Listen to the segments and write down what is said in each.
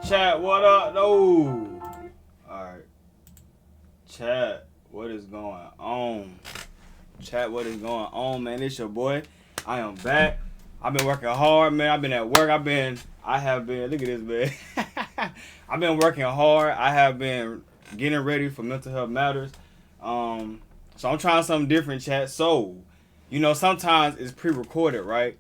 Chat, what up? No. Alright. Chat, what is going on? Chat, what is going on, man? It's your boy. I am back. I've been working hard, man. I've been at work. I have been, look at this, man. I've been working hard. I have been getting ready for Mental Health Matters. So I'm trying something different, chat. So, sometimes it's pre-recorded, right?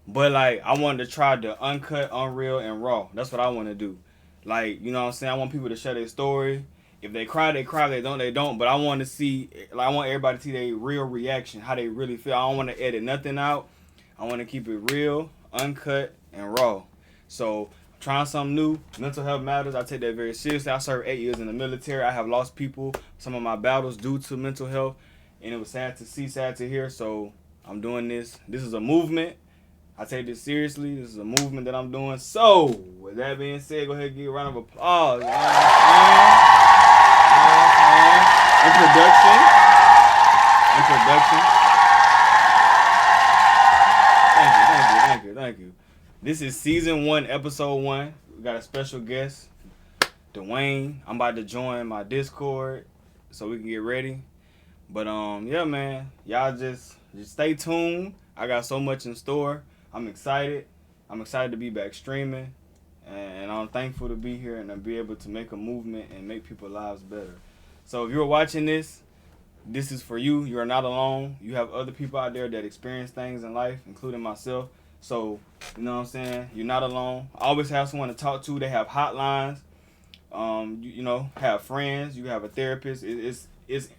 But like I wanted to try the uncut, unreal, and raw. That's what I want to do. Like, you know what I'm saying? I want people to share their story. If they cry, they cry. If they don't, they don't. But I want to see, like, I want everybody to see their real reaction, how they really feel. I don't want to edit nothing out. I want to keep it real, uncut, and raw. So, trying something new. Mental health matters. I take that very seriously. I served 8 years in the military. I have lost people, some of my battles due to mental health. And it was sad to see, sad to hear. So, I'm doing this. This is a movement. I take this seriously. This is a movement that I'm doing. So, with that being said, go ahead and give a round of applause. You know what Introduction. Thank you. This is season 1, episode 1. We got a special guest, Dwayne. I'm about to join my Discord so we can get ready. But yeah, man, y'all just stay tuned. I got so much in store. I'm excited. I'm excited to be back streaming, and I'm thankful to be here and to be able to make a movement and make people's lives better. So if you're watching this is for you. You are not alone. You have other people out there that experience things in life, including myself. So, you know what I'm saying? You're not alone. I always have someone to talk to. They have hotlines. Have friends. You have a therapist. It's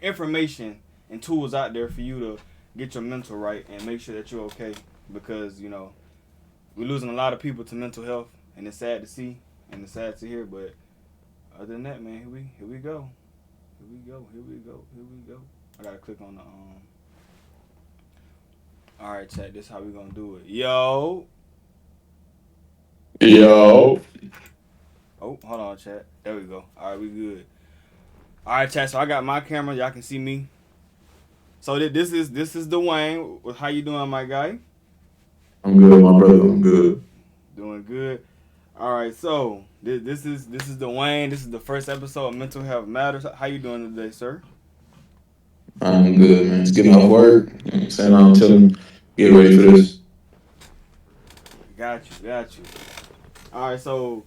information and tools out there for you to get your mental right and make sure that you're okay. Because, we're losing a lot of people to mental health, and it's sad to see and it's sad to hear. But other than that, man, here we go. I gotta click on the All right, chat. This is how we gonna do it. Yo. Yo. Oh, hold on, chat. There we go. All right, we good. All right, chat. So I got my camera. Y'all can see me. So this is Dwayne. How you doing, my guy? I'm good, my brother. I'm good. Doing good. All right. So this is Dwayne. This is the first episode of Mental Health Matters. How you doing today, sir? I'm good, man. Just getting off work. You know what I'm saying? I'm chilling. Get ready for this. Got you. All right. So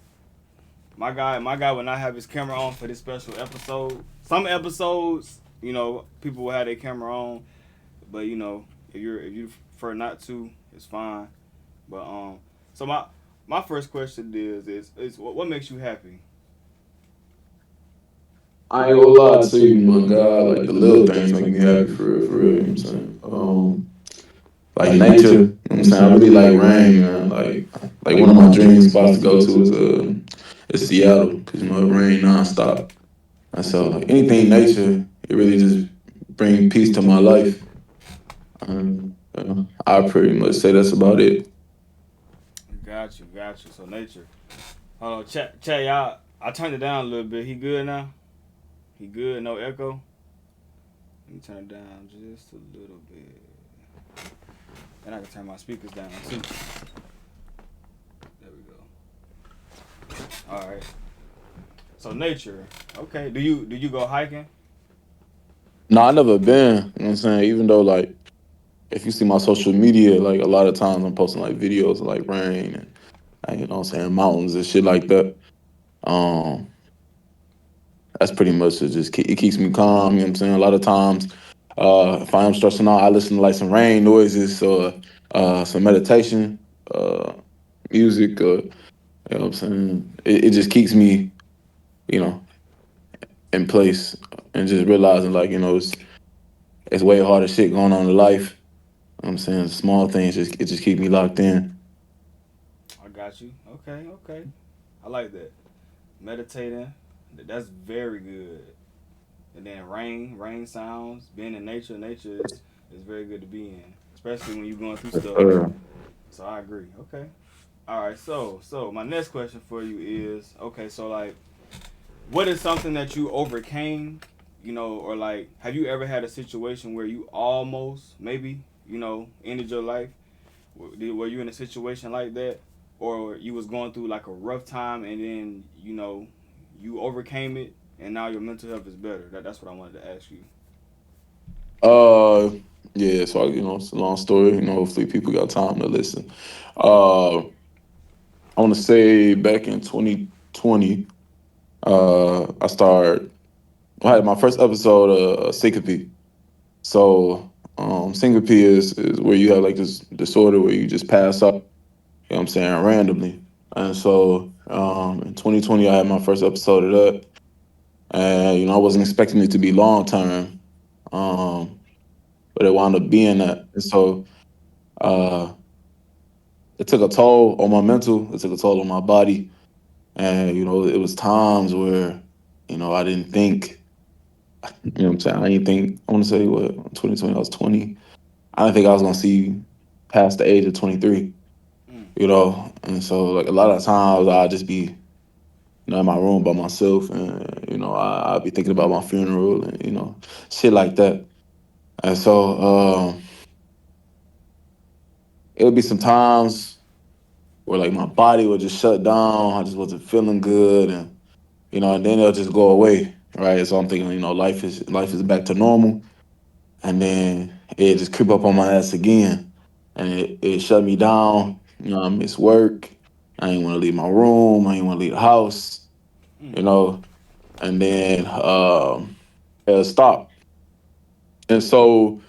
my guy will not have his camera on for this special episode. Some episodes, people will have their camera on, but if you prefer not to, it's fine. But so my first question is what makes you happy? I ain't gonna lie to you, my God. Like the little things make me happy for real. You know what I'm saying? Like nature. You know what I'm saying? I really like rain, man. Like one of my dream spots to go to is Seattle, because it rain nonstop. And so like anything nature, it really just bring peace to my life. I pretty much say that's about it. Got you. So nature. Hold on, chat, y'all. I turned it down a little bit. He good now? He good? No echo? Let me turn it down just a little bit. And I can turn my speakers down too. There we go. All right. So nature. Okay. Do you go hiking? No, I never been. You know what I'm saying? Even though like if you see my social media, like a lot of times I'm posting like videos of like rain and you know what I'm saying, mountains and shit like that. Um, that's pretty much it keeps me calm, you know what I'm saying? A lot of times, if I am stressing out, I listen to like some rain noises or some meditation, uh music, you know what I'm saying? It just keeps me, you know, in place and just realizing like, it's way harder shit going on in life. You know what I'm saying? Small things just keep me locked in. I got you. Okay. I like that. Meditating. That's very good. And then rain sounds, being in nature. Nature is very good to be in, especially when you're going through stuff. So I agree. Okay. All right. So my next question for you is okay. So like, what is something that you overcame? Or like, have you ever had a situation where you almost maybe ended your life? Were you in a situation like that? or you was going through like a rough time and then you overcame it and now your mental health is better. That's what I wanted to ask you. Uh, yeah. So it's a long story. Hopefully people got time to listen. Uh, I want to say back in 2020, I started. I had my first episode of syncope. So syncope is where you have like this disorder where you just pass out. You know what I'm saying, randomly. And so in 2020, I had my first episode of that, and I wasn't expecting it to be long term, um, but it wound up being that. And so uh, it took a toll on my mental. It took a toll on my body, and it was times where I didn't think. What I'm saying, I didn't think. I want to say what 2020. I was 20. I didn't think I was gonna see past the age of 23. Mm, And so like a lot of times I'd just be in my room by myself, and I'd be thinking about my funeral and shit like that. And so it would be some times where like my body would just shut down. I just wasn't feeling good, and then it'll just go away, right? So I'm thinking, life is back to normal, and then it just creep up on my ass again, and it shut me down. I miss work. I ain't want to leave my room. I ain't want to leave the house. mm, You know, and then it'll stop. And so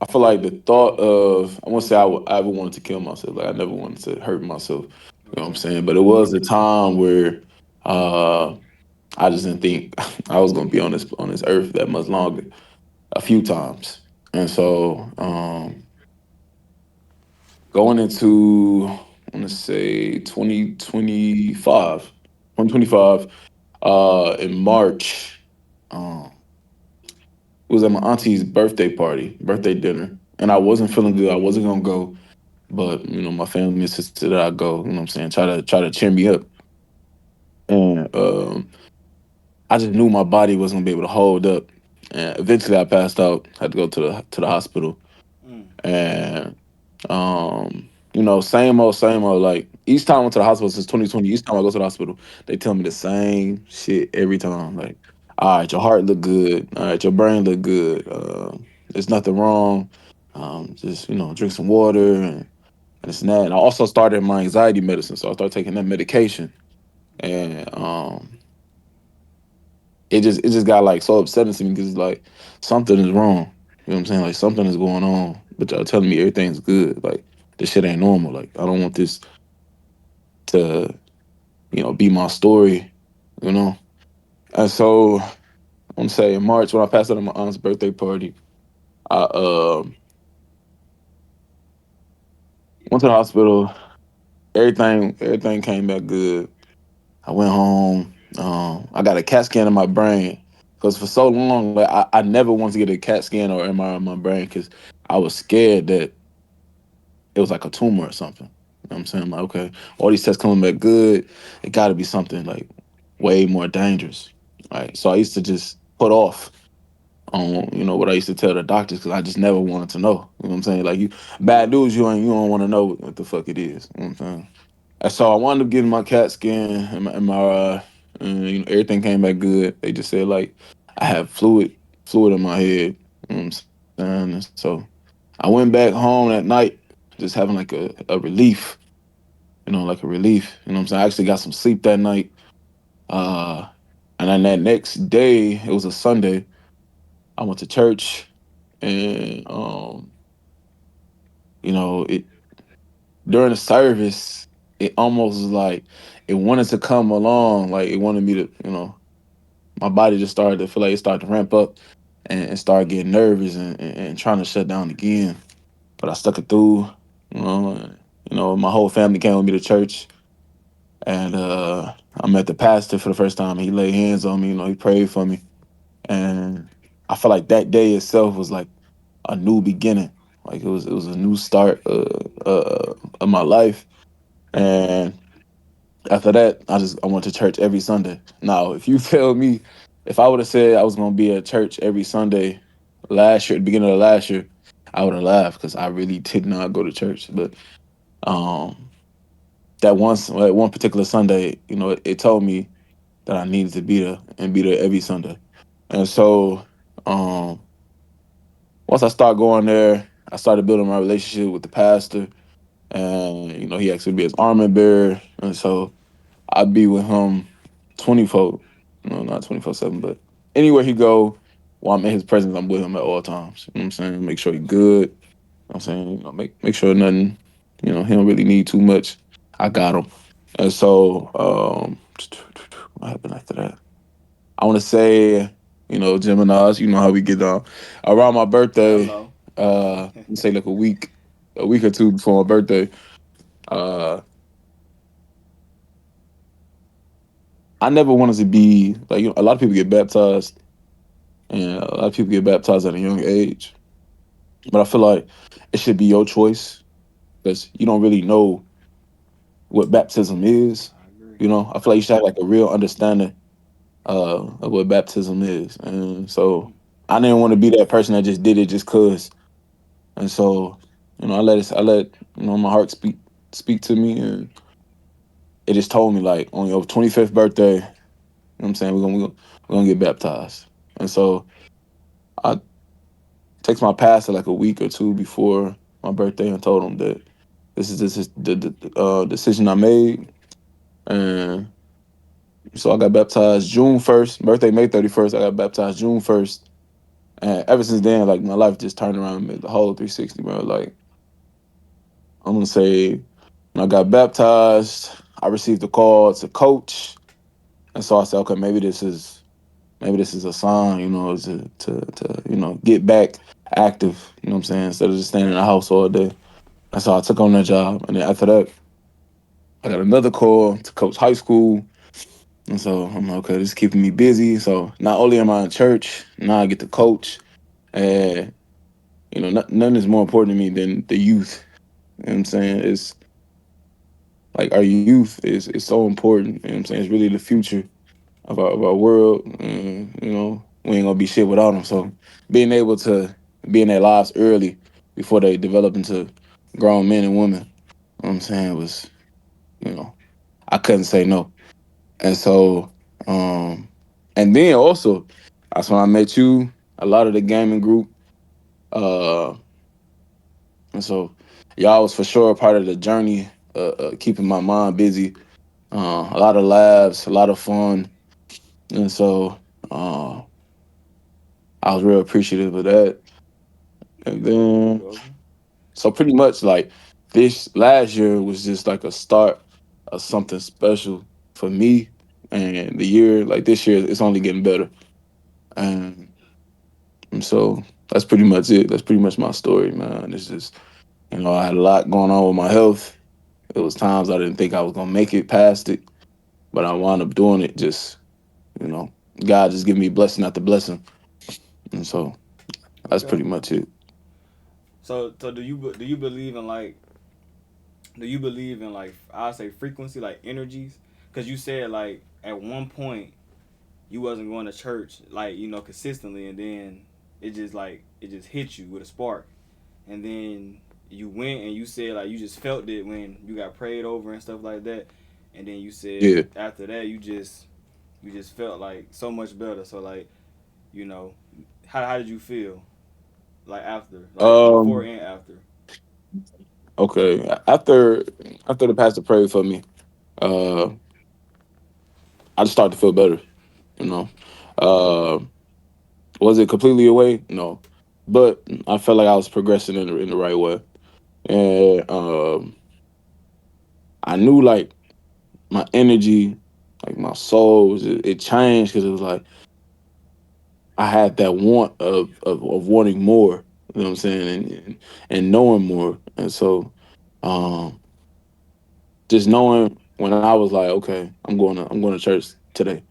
I feel like the thought of, I won't say I ever wanted to kill myself. Like I never wanted to hurt myself. You know what I'm okay. saying? But it was a time where uh, I just didn't think I was gonna be on this earth that much longer. A few times, and so going into, I want to say 2025, in March. It was at my auntie's birthday dinner, and I wasn't feeling good. I wasn't gonna go, but my family insisted that I go. You know what I'm saying? Try to cheer me up, and I just knew my body wasn't gonna be able to hold up. And eventually, I passed out. Had to go to the hospital, Mm, and same old. Like each time I went to the hospital since 2020, each time I go to the hospital, they tell me the same shit every time. Like, all right, your heart look good. All right, your brain look good. There's nothing wrong. Just drink some water and this and that. And I also started my anxiety medicine, so I started taking that medication, okay. and it just got like so upsetting to me because like something is wrong. You know what I'm saying? Like something is going on, but y'all telling me everything's good. Like this shit ain't normal. Like I don't want this to be my story. You know. And so I'm say in March when I passed out at my aunt's birthday party, I went to the hospital. Everything came back good. I went home. I got a CAT scan in my brain because for so long, like I never wanted to get a CAT scan or MRI in my brain because I was scared that it was like a tumor or something. You know what I'm saying? I'm like, okay, all these tests coming back good. It got to be something like way more dangerous. Right. So I used to just put off on what I used to tell the doctors because I just never wanted to know. You know what I'm saying? Like bad Yeah. news, you don't want to know what the fuck it is. You know what I'm saying? And so I wound up getting my CAT scan and my MRI, and everything came back good. They just said like I have fluid in my head. You know what I'm saying? And so I went back home that night, just having like a relief, like a relief. You know what I'm saying? I actually got some sleep that night. Uh, and then that next day, it was a Sunday. I went to church, and it during the service, it almost was like it wanted to come along, like it wanted me to, my body just started to feel like it started to ramp up and start getting nervous and trying to shut down again. But I stuck it through, my whole family came with me to church, and I met the pastor for the first time. He laid hands on me, he prayed for me, and I felt like that day itself was like a new beginning. Like it was a new start of my life. And after that, I went to church every Sunday. Now, if you tell me, if I would have said I was gonna be at church every Sunday last year, at the beginning of last year, I would have laughed because I really did not go to church. But Um, that one particular Sunday, it told me that I needed to be there and be there every Sunday. And so, um, once I started going there, I started building my relationship with the pastor, and he asked me to be his armor bearer, and so I'd be with him 24, no, not 24/7, but anywhere he go, while I'm in his presence, I'm with him at all times. You know what I'm saying? Make sure he good. You know what I'm saying? Make sure nothing, he don't really need too much. I got him. And so, what happened after that? I want to say, Gemini's, you know how we get down. Around my birthday, Hello. let's say like a week or two before my birthday, uh, I never wanted to be like, a lot of people get baptized, and a lot of people get baptized at a young age. But I feel like it should be your choice because you don't really know what baptism is. I agree. I feel like you should have like a real understanding of what baptism is. And so I didn't want to be that person that just did it just cause. And so, I let my heart speak to me, and it just told me like on your 25th birthday, what I'm saying, we're gonna get baptized. And so I text my pastor like a week or two before my birthday and told him that this is the decision I made. And so I got baptized June 1st, birthday May 31st. I got baptized June 1st. And ever since then, like my life just turned around and made the whole 360, bro. Like I'm gonna say when I got baptized, I received a call to coach. And so I said, okay, maybe this is a sign, to get back active, you know what I'm saying, instead of just staying in the house all day. And so I took on that job. And then after that, I got another call to coach high school. And so I'm like, okay, this is keeping me busy. So not only am I in church, now I get to coach. And, nothing is more important to me than the youth. You know what I'm saying? It's like our youth is so important. You know what I'm saying? It's really the future of our world. And, we ain't gonna be shit without them. So being able to be in their lives early before they develop into grown men and women, you know what I'm saying, was, I couldn't say no. And so, and then also, that's when I met you, a lot of the gaming group. Uh, and so, y'all was for sure a part of the journey, keeping my mind busy. A lot of laughs, a lot of fun. And so, uh, I was real appreciative of that. And Okay, then, okay. so pretty much like this last year was just like a start of something special for me. And the year, like this year, it's only getting better. And so that's pretty much it. That's pretty much my story, man. It's just, I had a lot going on with my health. It was times I didn't think I was gonna make it past it, but I wound up doing it. Just, you know, God just giving me blessing after blessing, and so that's Okay. pretty much it. So do you believe in like do you believe in like I say frequency like energies? Because you said like at one point you wasn't going to church like consistently, and then it just hit you with a spark, and then you went and you said like you just felt it when you got prayed over and stuff like that, and then you said Yeah. after that you just felt like so much better. So like you know how did you feel like after like before Um. and after? Okay. After the pastor prayed for me, uh, I just started to feel better. You know, uh, was it completely away? No, but I felt like I was progressing in the right way, and I knew like my energy, like my soul, it changed because it was like I had that want of wanting more. You know what I'm saying, and knowing more, and so um, just knowing when I was like, okay, I'm going to church today,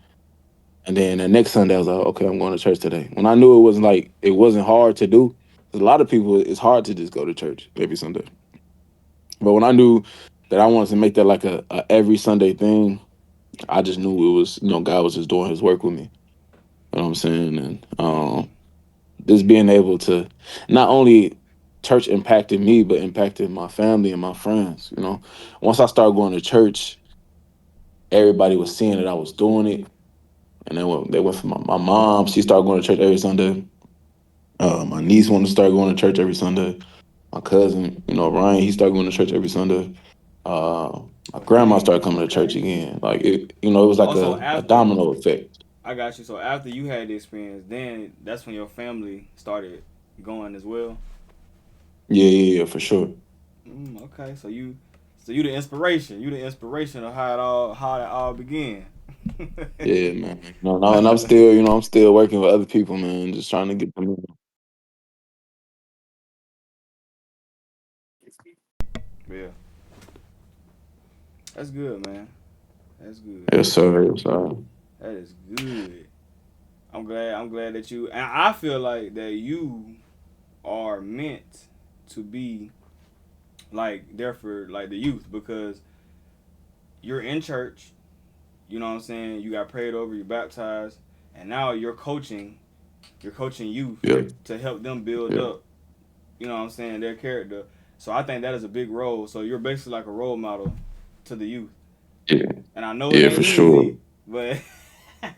and then the next Sunday I was like, okay, I'm going to church today. When I knew it wasn't hard to do. 'Cause a lot of people, it's hard to just go to church every Sunday. But when I knew that I wanted to make that like a every Sunday thing, I just knew it was, God was just doing his work with me. You know what I'm saying? And just being able to not only church impacted me, but impacted my family and my friends. You know, once I started going to church, everybody was seeing that I was doing it, and they went for my mom. She started going to church every Sunday. My niece wanted to start going to church every Sunday. My cousin, Ryan, he started going to church every Sunday. My Oh grandma dang. started coming to church Okay. again. Like it was like Also a after domino effect. I got you. So after you had the experience, then that's when your family started going as well. Yeah, yeah, yeah, for sure. Okay. So you the inspiration. You the inspiration of how it all began. Yeah, man. No, no, and I'm still working with other people, man, just trying to get them. Yeah, that's good, man. That's good. Yes, sir. Yes, sir. That is good. I'm glad that you. And I feel like that you are meant to be like there for like the youth because you're in church. You know what I'm saying? You got prayed over. You're baptized, and now you're coaching. You're coaching youth Yeah, to help them build yeah, up. You know what I'm saying? Their character. So I think that is a big role. So you're basically like a role model to the youth. yeah, And I know it yeah, ain't for sure. easy, but I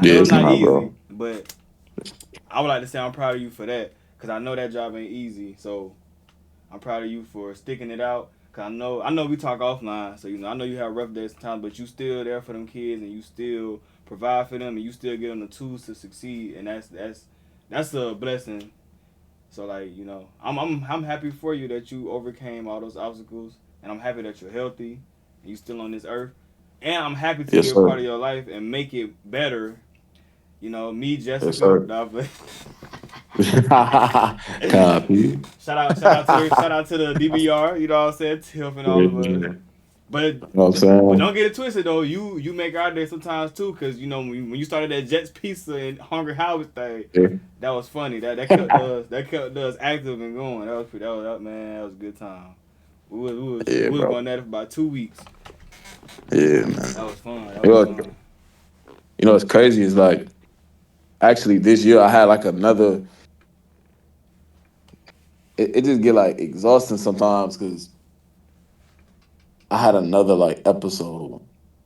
Yeah, know it's it's not not, easy. bro. But I would like to say I'm proud of you for that because I know that job ain't easy. So I'm proud of you for sticking it out. Cause I know we talk offline, so I know you have rough days sometimes, but you still there for them kids, and you still provide for them, and you still give them the tools to succeed, and that's a blessing. So like I'm happy for you that you overcame all those obstacles, and I'm happy that you're healthy, and you still on this earth, and I'm happy to be Yes, a sir. part of your life and make it better. Me, Yes, Jessica, sir. nah, but Copy. shout out to the DBR. You know what I'm saying? Helping all Yeah, of us. yeah. But You know what I'm but saying? don't get it twisted though. You make our day sometimes too, cause when you started that Jets Pizza and Hungry House thing, Yeah. that was funny. That kept us active and going. Man. That was a good time. We was we was Yeah, we was bro. going at it for about 2 weeks. Yeah, man. That was fun. That You was know, fun. what's crazy is like actually this year I had like another. It just get like exhausting sometimes because I had another like episode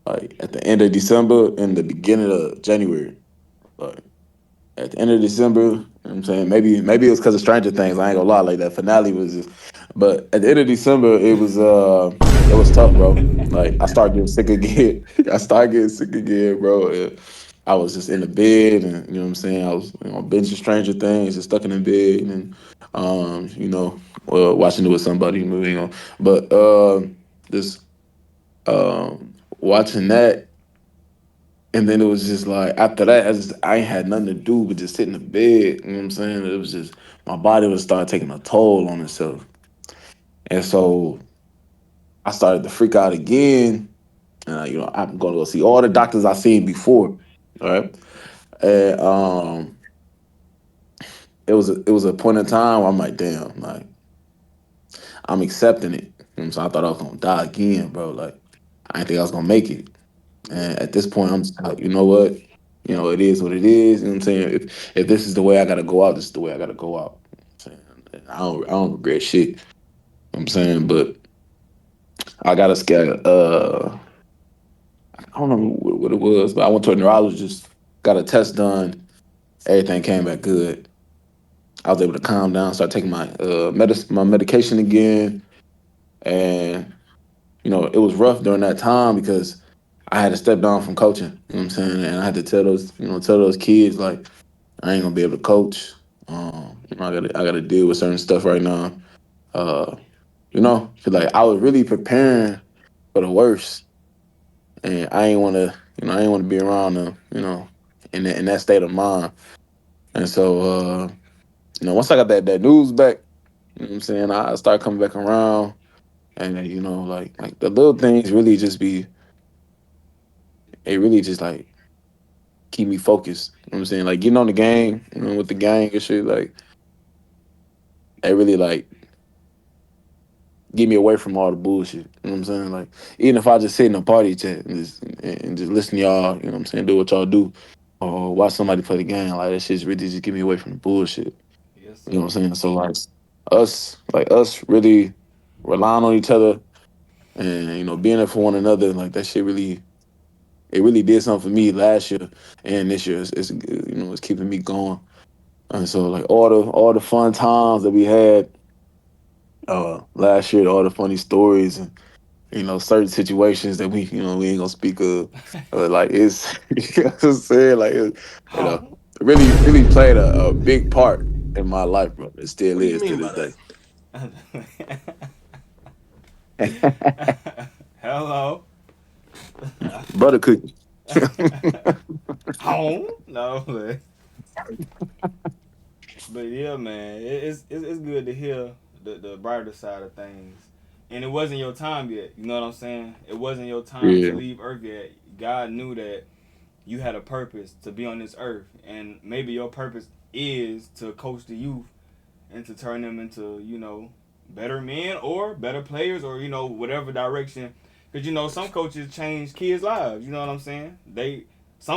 like at the end of December and the beginning of January. Like at the end of December, you know what I'm saying? Maybe it was because of Stranger Things. I ain't gonna lie, like that finale was just but at the end of December it was tough, bro. Like I started getting sick again. I started getting sick again, bro. And I was just in the bed and you know what I'm saying? I was binging Stranger Things, just stuck in the bed and watching it with somebody, But just watching that and then it was just like after that, I ain't had nothing to do but just sit in the bed. You know what I'm saying? It was just my body would start taking a toll on itself, and so I started to freak out again. And I'm going to go see all the doctors I seen before. All right, and it was a point in time where I'm like, damn, like I'm accepting it. You know what I'm saying? I thought I was gonna die again, bro. Like I didn't think I was gonna make it. Yeah. And at this point, I'm just like, you know what? It is what it is. You know what I'm saying? If this is the way I gotta go out, this is the way I gotta go out. You know what I'm saying? I don't regret shit. You know what I'm saying? But I got a scare. I don't know what it was, but I went to a neurologist, got a test done, everything came back good. I was able to calm down, start taking my medication again, and it was rough during that time because I had to step down from coaching. You know what I'm saying? And I had to tell those kids like I ain't gonna be able to coach. I gotta deal with certain stuff right now. Uh, 'cause, like I was really preparing for the worst, and I ain't wanna be around them. In that state of mind. And so, once I got that news back, you know what I'm saying, I started coming back around, and like the little things really just be, it really just like keep me focused. You know what I'm saying? Like getting on the game, with the gang and shit, like they really like get me away from all the bullshit. You know what I'm saying? Like even if I just sit in a party chat and just listen to y'all, you know what I'm saying, do what y'all do, or watch somebody play the game, like that shit's really just get me away from the bullshit. Yes, You know sir. what I'm saying? So like us really relying on each other and being there for one another, like that shit really it really did something for me last year and this year. It's keeping me going. And so like all the fun times that we had last year, all the funny stories and certain situations that we ain't gonna speak of. Like it's you know what I'm saying? Like Oh, really played a big part in my life, bro. It still What do you is to mean this by day. that? hello. Brother cookie. Oh no, but yeah, man, it's good to hear the brighter side of things. And it wasn't your time yet. You know what I'm saying? It wasn't your time to Yeah, leave Earth yet. God knew that you had a purpose to be on this earth, and maybe your purpose is to coach the youth and to turn them into better men or better players or whatever direction. Because some coaches change kids' lives. You know what I'm saying? They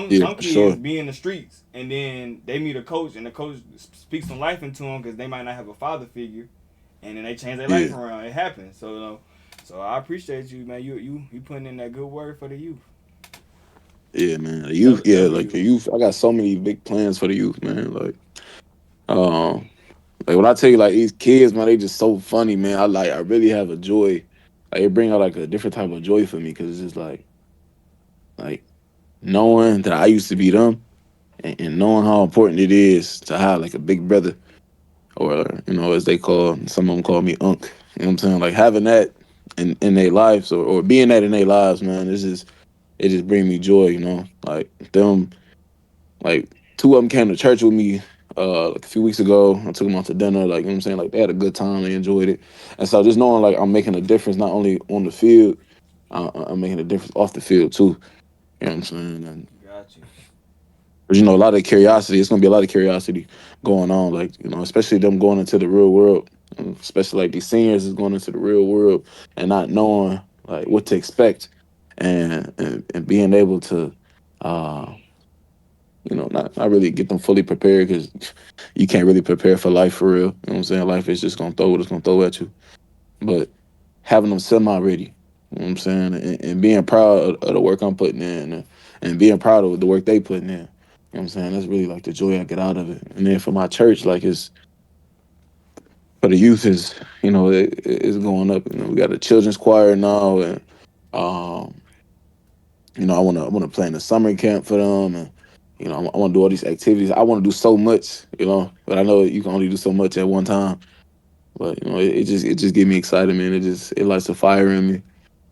yeah, some for kids sure. be in the streets and then they meet a coach and the coach speaks some life into them because they might not have a father figure, and then they change their life Yeah, around. It happens. So so I appreciate you, man. You putting in that good work for the youth. yeah, man. The youth, W yeah, like W. the youth. I got so many big plans for the youth, man. Um, like when I tell you, like these kids, man, they just so funny, man. I really have a joy. Like it bring out like a different type of joy for me because it's just like knowing that I used to be them and knowing how important it is to have like a big brother or as they call some of them call me Unc. You know what I'm saying? Like having that in their lives or being that in their lives, man. It just bring me joy. Like them. Like two of them came to church with me like a few weeks ago. I took them out to dinner. Like, you know what I'm saying? Like they had a good time. They enjoyed it. And so just knowing like I'm making a difference not only on the field, I'm making a difference off the field too. You know what I'm saying? And Got you. but a lot of curiosity. It's gonna be a lot of curiosity going on. Like, especially them going into the real world. Especially like these seniors is going into the real world and not knowing like what to expect and being able to uh not really get them fully prepared because you can't really prepare for life for real. You know what I'm saying? Life is just gonna throw what it's gonna throw at you. But having them semi ready, you know what I'm saying, and being proud of the work I'm putting in and being proud of the work they putting in. You know what I'm saying? That's really like the joy I get out of it. And then for my church, like it's for the youth is, it's going up. We got a children's choir now and um I wanna plan a summer camp for them, and I want to do all these activities. I want to do so much, but I know you can only do so much at one time. But it just get me excited, man. It lights a fire in me,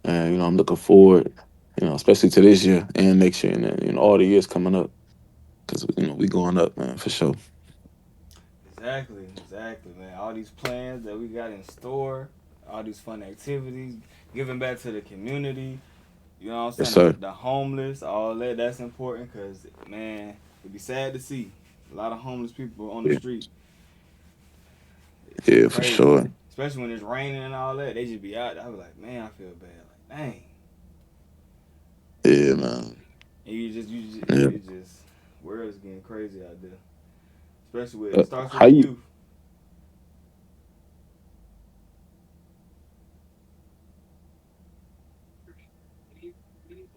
and I'm looking forward, especially to this year and next year, and then, all the years coming up, because we going up, man, for sure. Exactly, man. All these plans that we got in store, all these fun activities, giving back to the community. You know what I'm Yes, saying? sir. The homeless, all that. That's important because man, it'd be sad to see a lot of homeless people on the Yeah, street. It's yeah, for crazy, sure. especially when it's raining and all that. They just be out. I be like, man, I feel bad. Like, dang. Yeah, man. And Yeah. it just world is getting crazy out there. Especially with it starts with How the you? youth.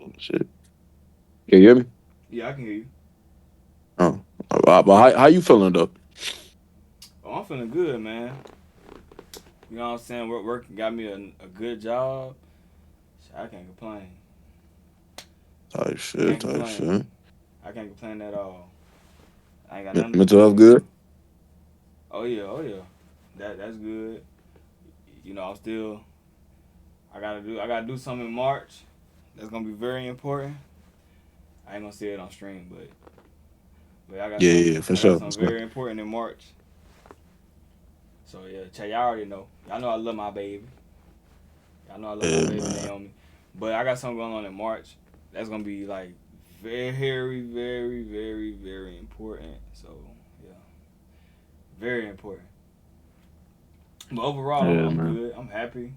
Oh, shit. Can you hear me? Yeah, I can hear you. Oh, but how you feeling though? Oh, I'm feeling good, man. You know what I'm saying? Work got me a good job. I can't complain. Type shit, Can't type complain. shit. I can't complain at all. I ain't got nothing to Mental health complain about. good. Oh yeah. That's good. I'm still. I gotta do something in March. That's gonna be very important. I ain't gonna say it on stream, but Yeah, yeah, for I got sure. something very important in March. So yeah, Chay, y'all already know. Y'all know I love my baby. Y'all know I love my Yeah, baby man. Naomi. But I got something going on in March. That's gonna be like very important. So yeah, very important. But overall, Yeah, I'm man. good. I'm happy.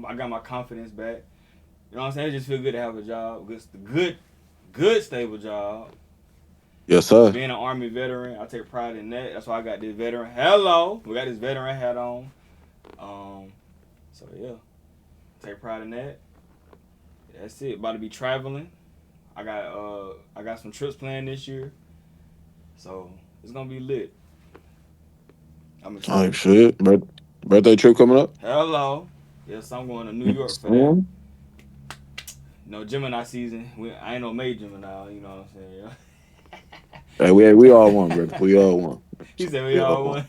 I got my confidence back. You know what I'm saying? It just feel good to have a job. Good, stable job. Yes, sir. Being an Army veteran, I take pride in that. That's why I got this veteran. Hello, we got this veteran hat on. Um, so yeah, take pride in that. That's it. About to be traveling. I got some trips planned this year, so it's gonna be lit. I'm Like excited. shit. Birthday trip coming up. Hello. Yes, I'm going to New York for that. Mhm. No Gemini season. I ain't no May Gemini. You know what I'm saying? Hey, we all won, brother. We all won. He said we We all all won. won.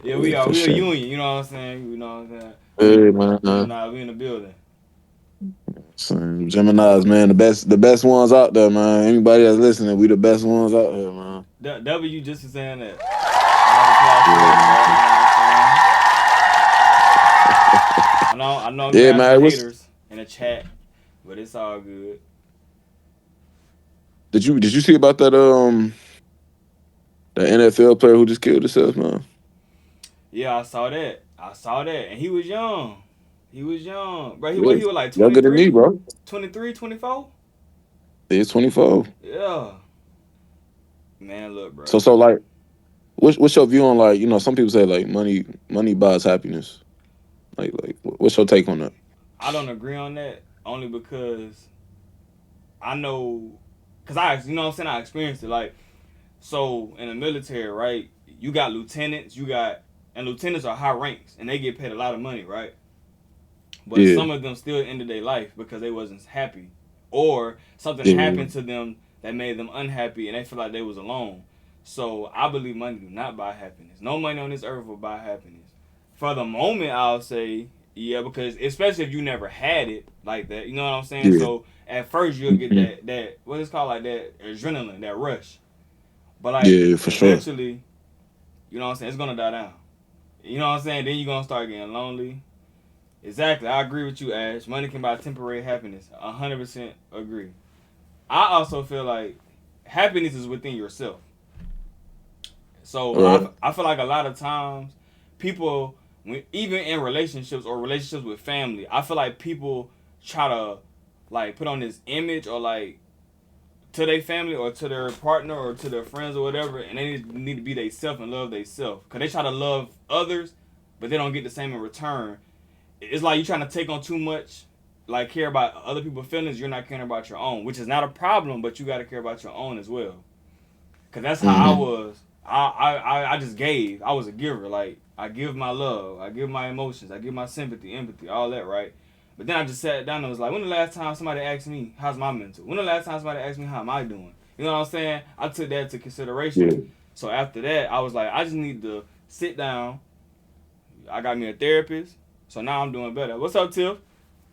Yeah, we Yeah, are. for We a sure. union. You know what I'm saying? You know what I'm saying? Hey man, Gemini, we in the building. Gemini's man, the best ones out there, man. Anybody that's listening, we the best ones out here, man. W just for saying that. Round of applause for Yeah, that, man. bro. You know what I'm saying? I know I'm gonna Yeah, have some man. What's haters in the chat, but it's all good. did you see about that NFL player who just killed himself, man? Yeah, I saw that. I saw that. And he was young. He was young. Bro, Yeah, he was like younger than me, 23, bro. 23, 24? He's 24. Yeah. Man, look, bro. So like, what's your view on like some people say like money buys happiness. Like what's your take on that? I don't agree on that only because I know, because you know what I'm saying, I experienced it. Like, so in the military, right, you got lieutenants, and lieutenants are high ranks and they get paid a lot of money, right? But Yeah, some of them still ended their life because they wasn't happy, or something yeah, happened to them that made them unhappy, and they feel like they was alone. So I believe money do not buy happiness. No money on this earth will buy happiness. For the moment, I'll say yeah, because especially if you never had it like that, you know what I'm saying. yeah, So at first you'll get mhm, that what is called like that adrenaline, that rush. But like yeah, for sure. eventually, you know what I'm saying, it's gonna die down. You know what I'm saying. Then you're gonna start getting lonely. Exactly. I agree with you, Ash. Money can buy temporary happiness. 100% agree. I also feel like happiness is within yourself. So All right. I feel like a lot of times people, even in relationships or relationships with family, I feel like people try to like put on this image or like to their family or to their partner or to their friends or whatever, and they need to be they self and love they self. Cause they try to love others, but they don't get the same in return. It's like you trying to take on too much, like care about other people's feelings. You're not caring about your own, which is not a problem, but you got to care about your own as well. Cause that's how I Mm-hmm. was. I just gave. I was a giver. Like I give my love, I give my emotions, I give my sympathy, empathy, all that, right? But then I just sat down and was like, when the last time somebody asked me how's my mental? When the last time somebody asked me how am I doing? You know what I'm saying? I took that into consideration. Yeah, So after that, I was like, I just need to sit down. I got me a therapist. So now I'm doing better. What's up, Tiff?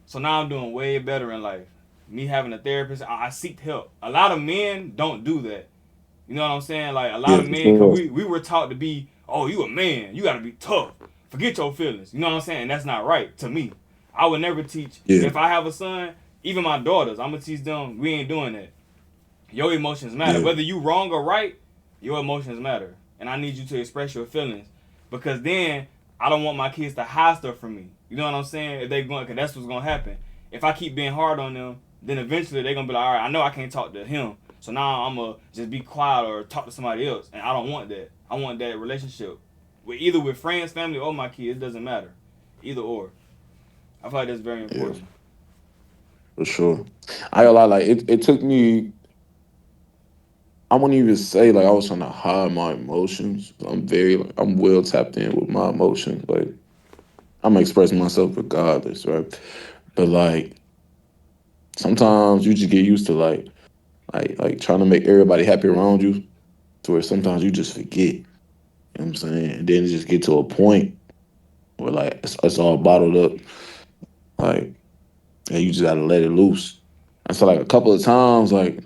So now I'm doing way better in life. Me having a therapist, I seek help. A lot of men don't do that. You know what I'm saying? Like a lot yeah, of for men, cause sure. we were taught to be, oh, you a man, you gotta be tough. Forget your feelings. You know what I'm saying? And that's not right to me. I would never teach. Yeah, If I have a son, even my daughters, I'm gonna teach them. We ain't doing that. Your emotions matter. yeah, Whether you wrong or right, your emotions matter. And I need you to express your feelings. Because then I don't want my kids to hide stuff from me. You know what I'm saying? If they going, cause that's what's gonna happen. If I keep being hard on them, then eventually they're gonna be like, all right, I know I can't talk to him, so now I'm gonna just be quiet or talk to somebody else. And I don't want that. I want that relationship with either with friends, family, or my kids. It doesn't matter, either or. I feel like that's very yeah, important. for sure. I got a lot like it took me. I wouldn't even say like I was trying to hide my emotions. I'm very like I'm well tapped in with my emotions. Like I'm expressing myself regardless, right? But like sometimes you just get used to like trying to make everybody happy around you to where sometimes you just forget. You know what I'm saying? And then it just get to a point where like it's all bottled up. Like and you just gotta let it loose. And so like a couple of times, like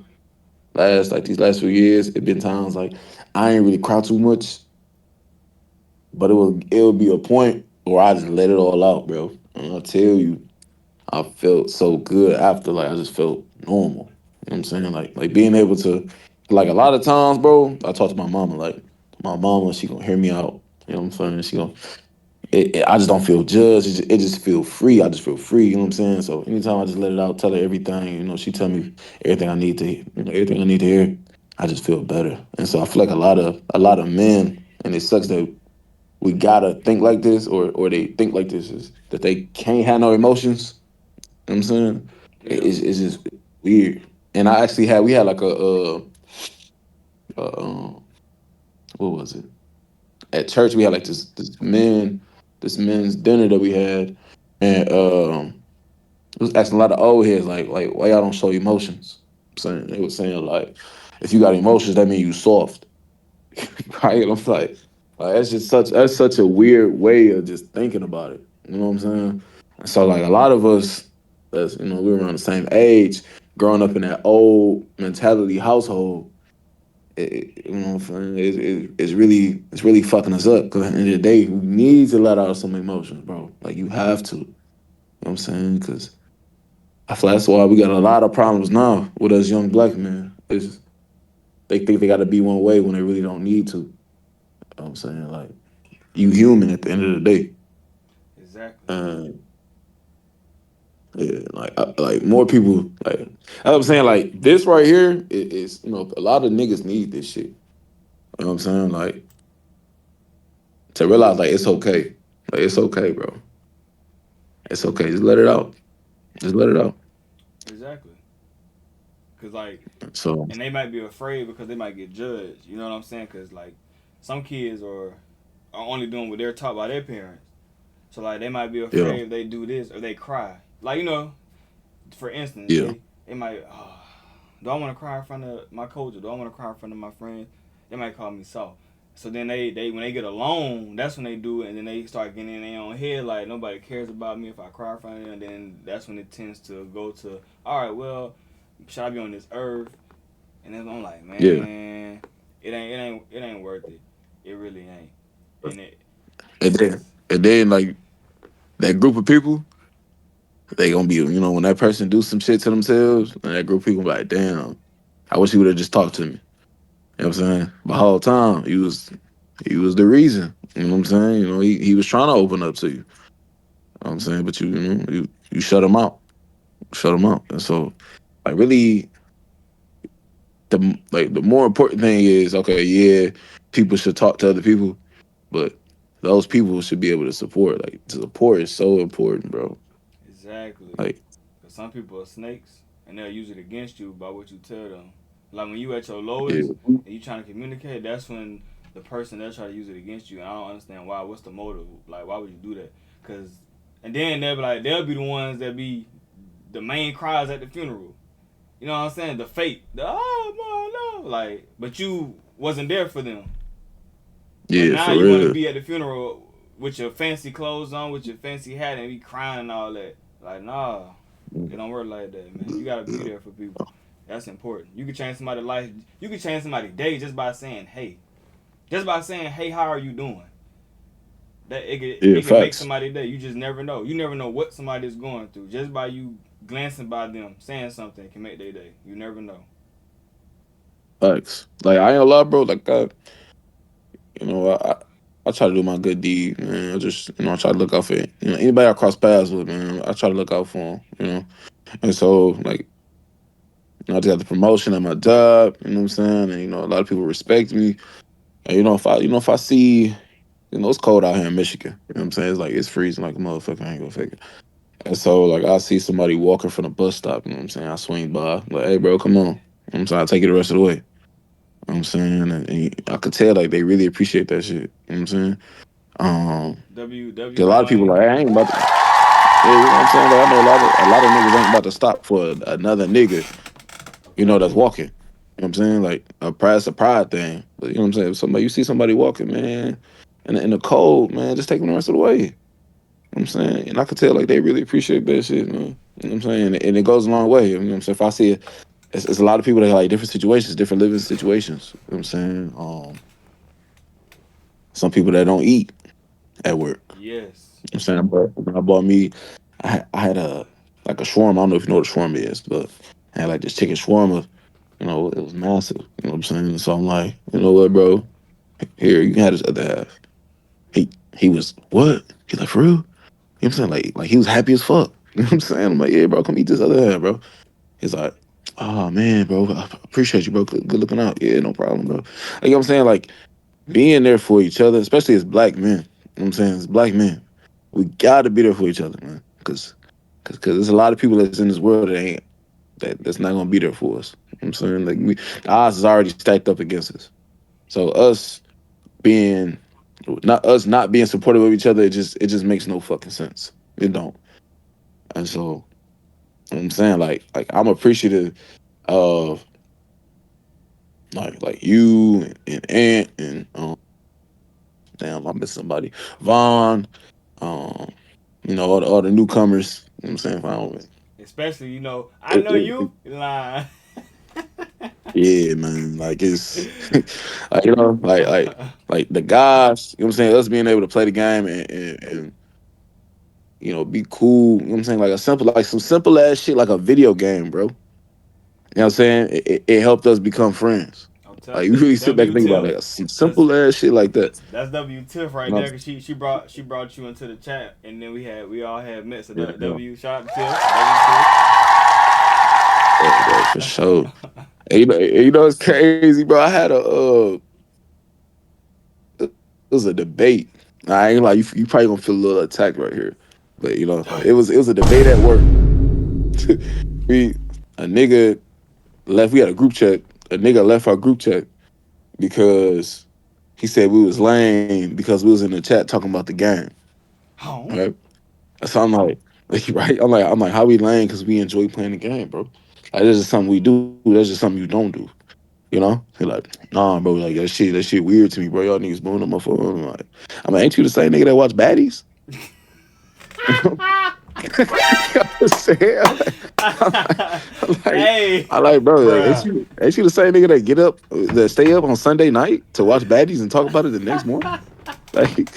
these last few years, it been times like I ain't really cry too much, but it would be a point where I just let it all out, bro. And I'll tell you, I felt so good after. Like I just felt normal. You know what I'm saying? Like being able to, like a lot of times, bro. I talk to my mama. Like my mama, she gonna hear me out. You know what I'm saying? She gonna. I just don't feel judged. It just feel free. I just feel free. You know what I'm saying? So anytime I just let it out, tell her everything. She tell me everything I need to. Everything I need to hear. I just feel better. And so I feel like a lot of men, and it sucks that we gotta think like this, or they think like this is that they can't have no emotions. You know what I'm saying? Yeah. It's just weird. And I actually had we had like what was it? At church we had like this men's dinner that we had, and it was asking a lot of old heads like why y'all don't show emotions. Saying they were saying like if you got emotions that means you soft. Right? I'm like that's such a weird way of just thinking about it. You know what I'm saying? And so like a lot of us, as we were around the same age, growing up in that old mentality household, you know what I'm saying? It's really fucking us up. Because at the end of the day, we need to let out some emotions, bro. Like you have to. You know what I'm saying? Because I feel like that's why we got a lot of problems now with us young black men. Is they think they got to be one way when they really don't need to. You know what I'm saying? Like you human at the end of the day. Exactly. And yeah, like more people like I'm saying like this right here is a lot of niggas need this shit. You know what I'm saying? Like to realize like it's okay. Like it's okay, bro. It's okay. Just let it out. Just let it out. Exactly. Cause like, So and they might be afraid because they might get judged. You know what I'm saying? Cause like, some kids are only doing what they're taught by their parents. So like, they might be yeah, afraid if they do this or they cry. Like for instance, yeah, they might. Oh, do I want to cry in front of my coach or do I want to cry in front of my friends? They might call me soft. So then they when they get alone, that's when they do it, and then they start getting in their own head like nobody cares about me if I cry in front of them. Then that's when it tends to go to all right, well, should I be on this earth? And then I'm like, yeah. man, it ain't worth it. It really ain't. And And then it's and then like that group of people, they gonna be when that person do some shit to themselves, and that group of people be like, damn, I wish he would have just talked to me. You know what I'm saying? The whole time he was the reason. You know what I'm saying? He was trying to open up to you. You know what I'm saying? But you shut him out. Shut him out. And so like really the more important thing is okay, yeah, people should talk to other people, but those people should be able to support. Like support is so important, bro. exactly. Like Because some people are snakes, and they'll use it against you by what you tell them. Like when you at your yeah, lowest and you trying to communicate, that's when the person they'll try to use it against you. And I don't understand why. What's the motive? Like why would you do that? Cause and then they'll be the ones that be the main cries at the funeral. You know what I'm saying? The fate, the oh my no, like but you wasn't there for them. But yeah, now for you want to real. be at the funeral with your fancy clothes on, with your fancy hat, and be crying and all that. Like, nah, it don't work like that, man. You gotta be there for people. That's important. You can change somebody's life. You can change somebody's day just by saying, "Hey," just by saying, "Hey, how are you doing?" That Yeah, it can make facts, somebody day. You just never know. You never know what somebody is going through. Just by you glancing by them, saying something can make their day. You never know. facts. Like I ain't gonna lie, bro. Like you know, I try to do my good deed, man. I just I try to look out for anybody I cross paths with, man. I try to look out for them, And so like I just got the promotion at my job, you know what I'm saying? And a lot of people respect me. And if I see, it's cold out here in Michigan. You know what I'm saying? It's like it's freezing like a motherfucker. I ain't gonna fake it. And so like I see somebody walking from the bus stop, you know what I'm saying? I swing by, like, hey bro, come on. You know what I'm saying? I take you the rest of the way. You know what I'm saying? And I could tell like they really appreciate that shit. You know what I'm saying? Um, W 'Cause a lot of people Wayne. like, I ain't about to. Yeah, you know what I'm saying? Like I know a lot of niggas ain't about to stop for another nigga, Okay. that's walking. You know what I'm saying? Like a pride thing. But you know what I'm saying? If you see somebody walking, man, in the cold, man, just take them the rest of the way. You know what I'm saying? And I could tell like they really appreciate that shit, man. You know what I'm saying? And it goes a long way. You know what I'm saying? If I see it, it's a lot of people that have like different situations, different living situations. You know what I'm saying? Some people that don't eat at work. Yes. You know what I'm saying? But when I bought me, I had a like a shawarma. I don't know if you know what a shawarma is, but I had like this chicken shawarma. It was massive. You know what I'm saying? So I'm like, you know what, bro? Here, you can have this other half. He was what? He's like, for real? You know what I'm saying? Like he was happy as fuck. You know what I'm saying? I'm like, yeah, bro, come eat this other half, bro. He's like, Oh man, bro, I appreciate you, bro. Good looking out. Yeah, no problem, bro. Like you know what I'm saying, like being there for each other, especially as black men. You know what I'm saying, as black men, we gotta be there for each other, man. Cause there's a lot of people that's in this world that ain't that's not gonna be there for us. You know what I'm saying, like the odds is already stacked up against us. So us being not being supportive of each other, it just makes no fucking sense. It don't. And so you know what I'm saying, like I'm appreciative of like you and Ant and damn, I missed somebody. Vaughn, um, all the newcomers. You know what I'm saying? Especially, I It, know it, you lying. yeah, man. Like it's like, like the guys, you know what I'm saying? Us being able to play the game and be cool, you know what I'm saying? Like some simple ass shit like a video game, bro. You know what I'm saying? It helped us become friends. I'm Like telling you really sit back and W think about Tiff. it, like, some That's simple ass shit like that. that's W Tiff You right know there what because she brought you into the chat and then we all had met. So I'm saying? Yeah, W shout out to Tiff. yeah, bro, for sure. And it's crazy, bro. I had it was a debate. I ain't like you probably gonna feel a little attacked right here, but it was a debate at work. we a nigga left. We had a group chat. A nigga left our group chat because he said we was lame because we was in the chat talking about the game. Home. Right? So I'm like right. I'm like, how we lame because we enjoy playing the game, bro. Like this is something we do. That's just something you don't do. You know? He like, nah, bro. Like that shit weird to me, bro. Y'all niggas blowing up my phone. I'm like, ain't you the same nigga that watch baddies? You know? You know what I'm saying? I'm like, Hey, I like, bro. Like, ain't bruh. you, ain't you the same nigga that stay up on Sunday night to watch baddies and talk about it the next morning? Like,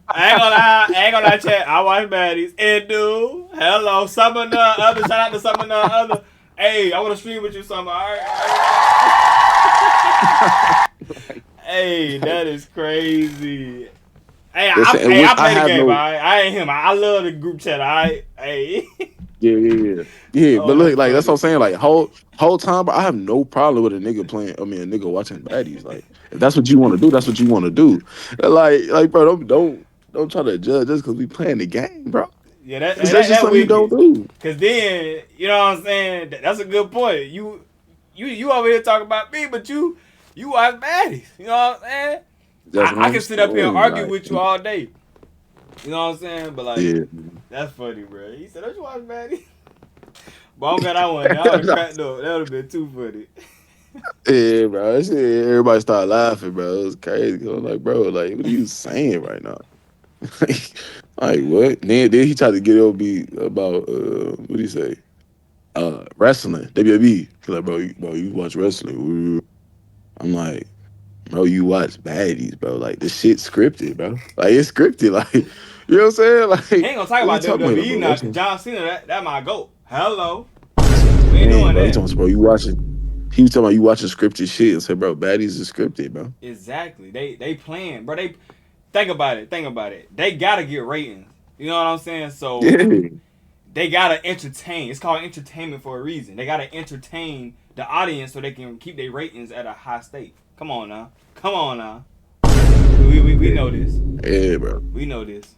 I ain't gonna lie, chat. I watch baddies. And do hello, summer none other. Shout out to summer none other. Hey, I wanna stream with you, summer. All right, hey, that is crazy. Hey, listen, in I which I play the have game. All no. right, I ain't him. I love the group chat. All right, hey. Yeah. Oh, But look, that's like that's what I'm funny. saying. Like whole time, bro, I have no problem with a nigga playing. I mean, a nigga watching baddies. Like if that's what you want to do, that's what you want to do. Like, bro, don't try to judge us because we playing the game, bro. Yeah, that That's, hey, that's just that something you don't wicked. do. Cause then you know what I'm saying. That's a good point. You over here talking about me, but you watch baddies. You know what I'm saying? That's what I I'm can sit up here and saying. argue Like, with you all day. You know what I'm saying? But like, yeah. that's funny, bro. He said, "Don't you watch baddies?" But I don't got that one. That would have cracked up. That would have been too funny. Yeah, bro. That shit, everybody started laughing, bro. It was crazy. I was like, bro, like, what are you saying right now? like what? Then he tried to get LB about what do you say? Wrestling, WWE. He's like, bro, you watch wrestling. I'm like, bro, you watch baddies, bro. Like this shit scripted, bro. Like it's scripted. Like, you know what I'm saying? He Like, ain't gonna talk what are you about talking about, WWE bro? now, cause John Cena, that my goat. Hello, That's what I'm we ain't saying, doing bro. He that. told us, bro, you watching. He was talking about you watching scripted shit and said, bro, baddies is scripted, bro. Exactly. They playing, bro. They think about it. Think about it. They gotta get ratings. You know what I'm saying? So Yeah, they gotta entertain. It's called entertainment for a reason. They gotta entertain the audience so they can keep their ratings at a high state. Come on now. Come on now. We yeah, know this. yeah, bro. We know this.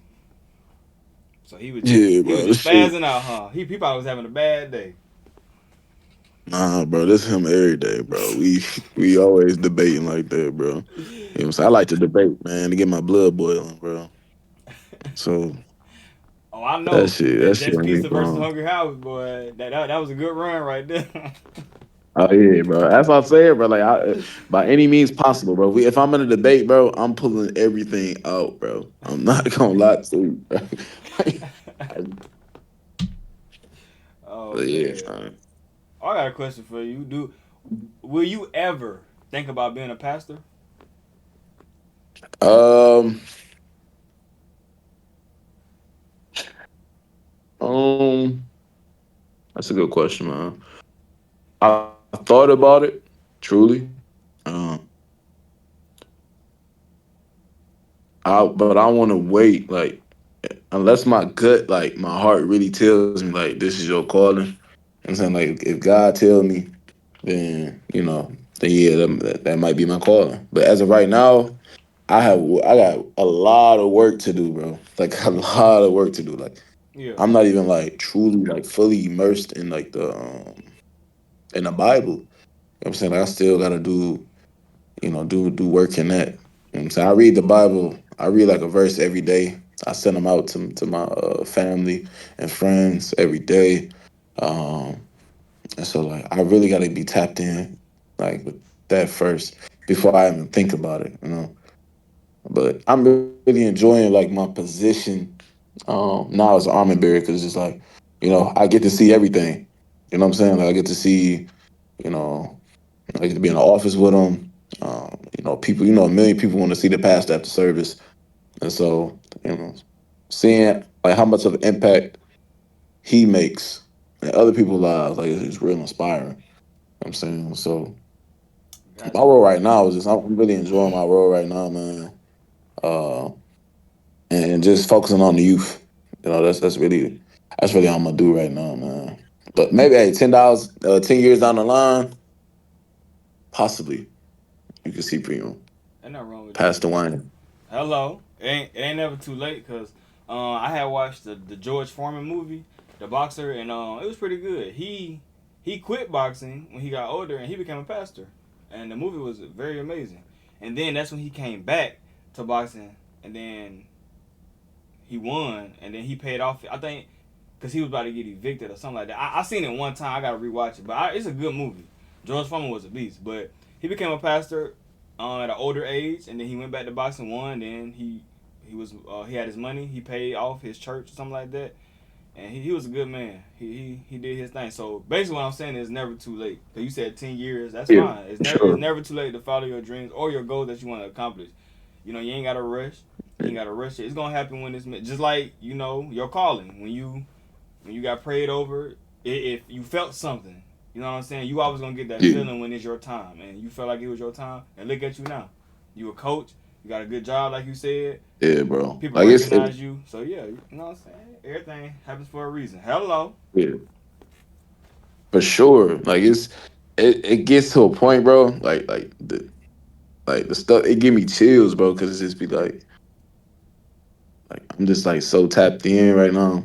So he was just Yeah, he was bro. This just shit. spazzing out, huh? He probably was having a bad day. Nah, bro, this him every day, bro. We always debating like that, bro. You know what I'm saying? I like to debate, man, to get my blood boiling, bro. So Oh, I that know. shit, that That shit Jets ain't Pizza versus wrong. Hungry House, boy. That was a good run right there. Oh yeah, bro. That's what I'm saying, bro. Like, by any means possible, bro. If I'm in a debate, bro, I'm pulling everything out, bro. I'm not gonna lie to you, bro. I- Oh but yeah, man. man. I got a question for you. Will you ever think about being a pastor? Um, um, that's a good question, man. I thought about it, truly. Um, but I want to wait, like, unless my gut, like my heart, really tells me like this is your calling. I'm saying like if God tells me, then yeah, that might be my calling. But as of right now, I got a lot of work to do, bro. Like a lot of work to do. Like Yeah, I'm not even like truly like fully immersed in the Bible. You know what I'm saying? Like I still gotta do work in that. You know what I'm saying? I read the Bible, I read like a verse every day. I send them out to my family and friends every day. Um and so like I really gotta be tapped in like with that first before I even think about it. But I'm really enjoying like my position now as an armor bearer because it's just like, I get to see everything. You know what I'm saying? Like I get to see, you know, I get to be in the office with them. People, a million people want to see the pastor after service. And so, seeing like how much of an impact he makes in other people's lives, like it's real inspiring. You know what I'm saying? So my got you. role right now is just I'm really enjoying my role right now, man. Uh, and just focusing on the youth. That's really all I'm gonna do right now, man. But maybe hey, $10, 10 years down the line, possibly you can see premium Ain't nothing wrong with that. past the wine. Hello, it ain't never too late because I had watched the George Foreman movie, the boxer, and it was pretty good. He quit boxing when he got older and he became a pastor, and the movie was very amazing. And then that's when he came back to boxing, and then he won, and then he paid off. I think because he was about to get evicted or something like that. I seen it one time. I gotta rewatch it, but it's a good movie. George Foreman was a beast, but he became a pastor at an older age, and then he went back to boxing. Won, then he had his money. He paid off his church or something like that, and he was a good man. He did his thing. So basically, what I'm saying is never too late. Cause you said 10 years, that's Yeah, fine. It's for it's sure. never too late to follow your dreams or your goals that you want to accomplish. You ain't gotta rush. You ain't gotta rush it. It's gonna happen when it's meant. Just like your calling when you got prayed over, if you felt something, you know what I'm saying? You always gonna get that Yeah, feeling when it's your time, and you felt like it was your time. And look at you now. You a coach. You got a good job, like you said. yeah, bro. People Like recognize you. So yeah, you know what I'm saying? Everything happens for a reason. Hello. yeah, for sure. Like it gets to a point, bro. Like the stuff it give me chills, bro, because it just be like I'm just like so tapped in right now.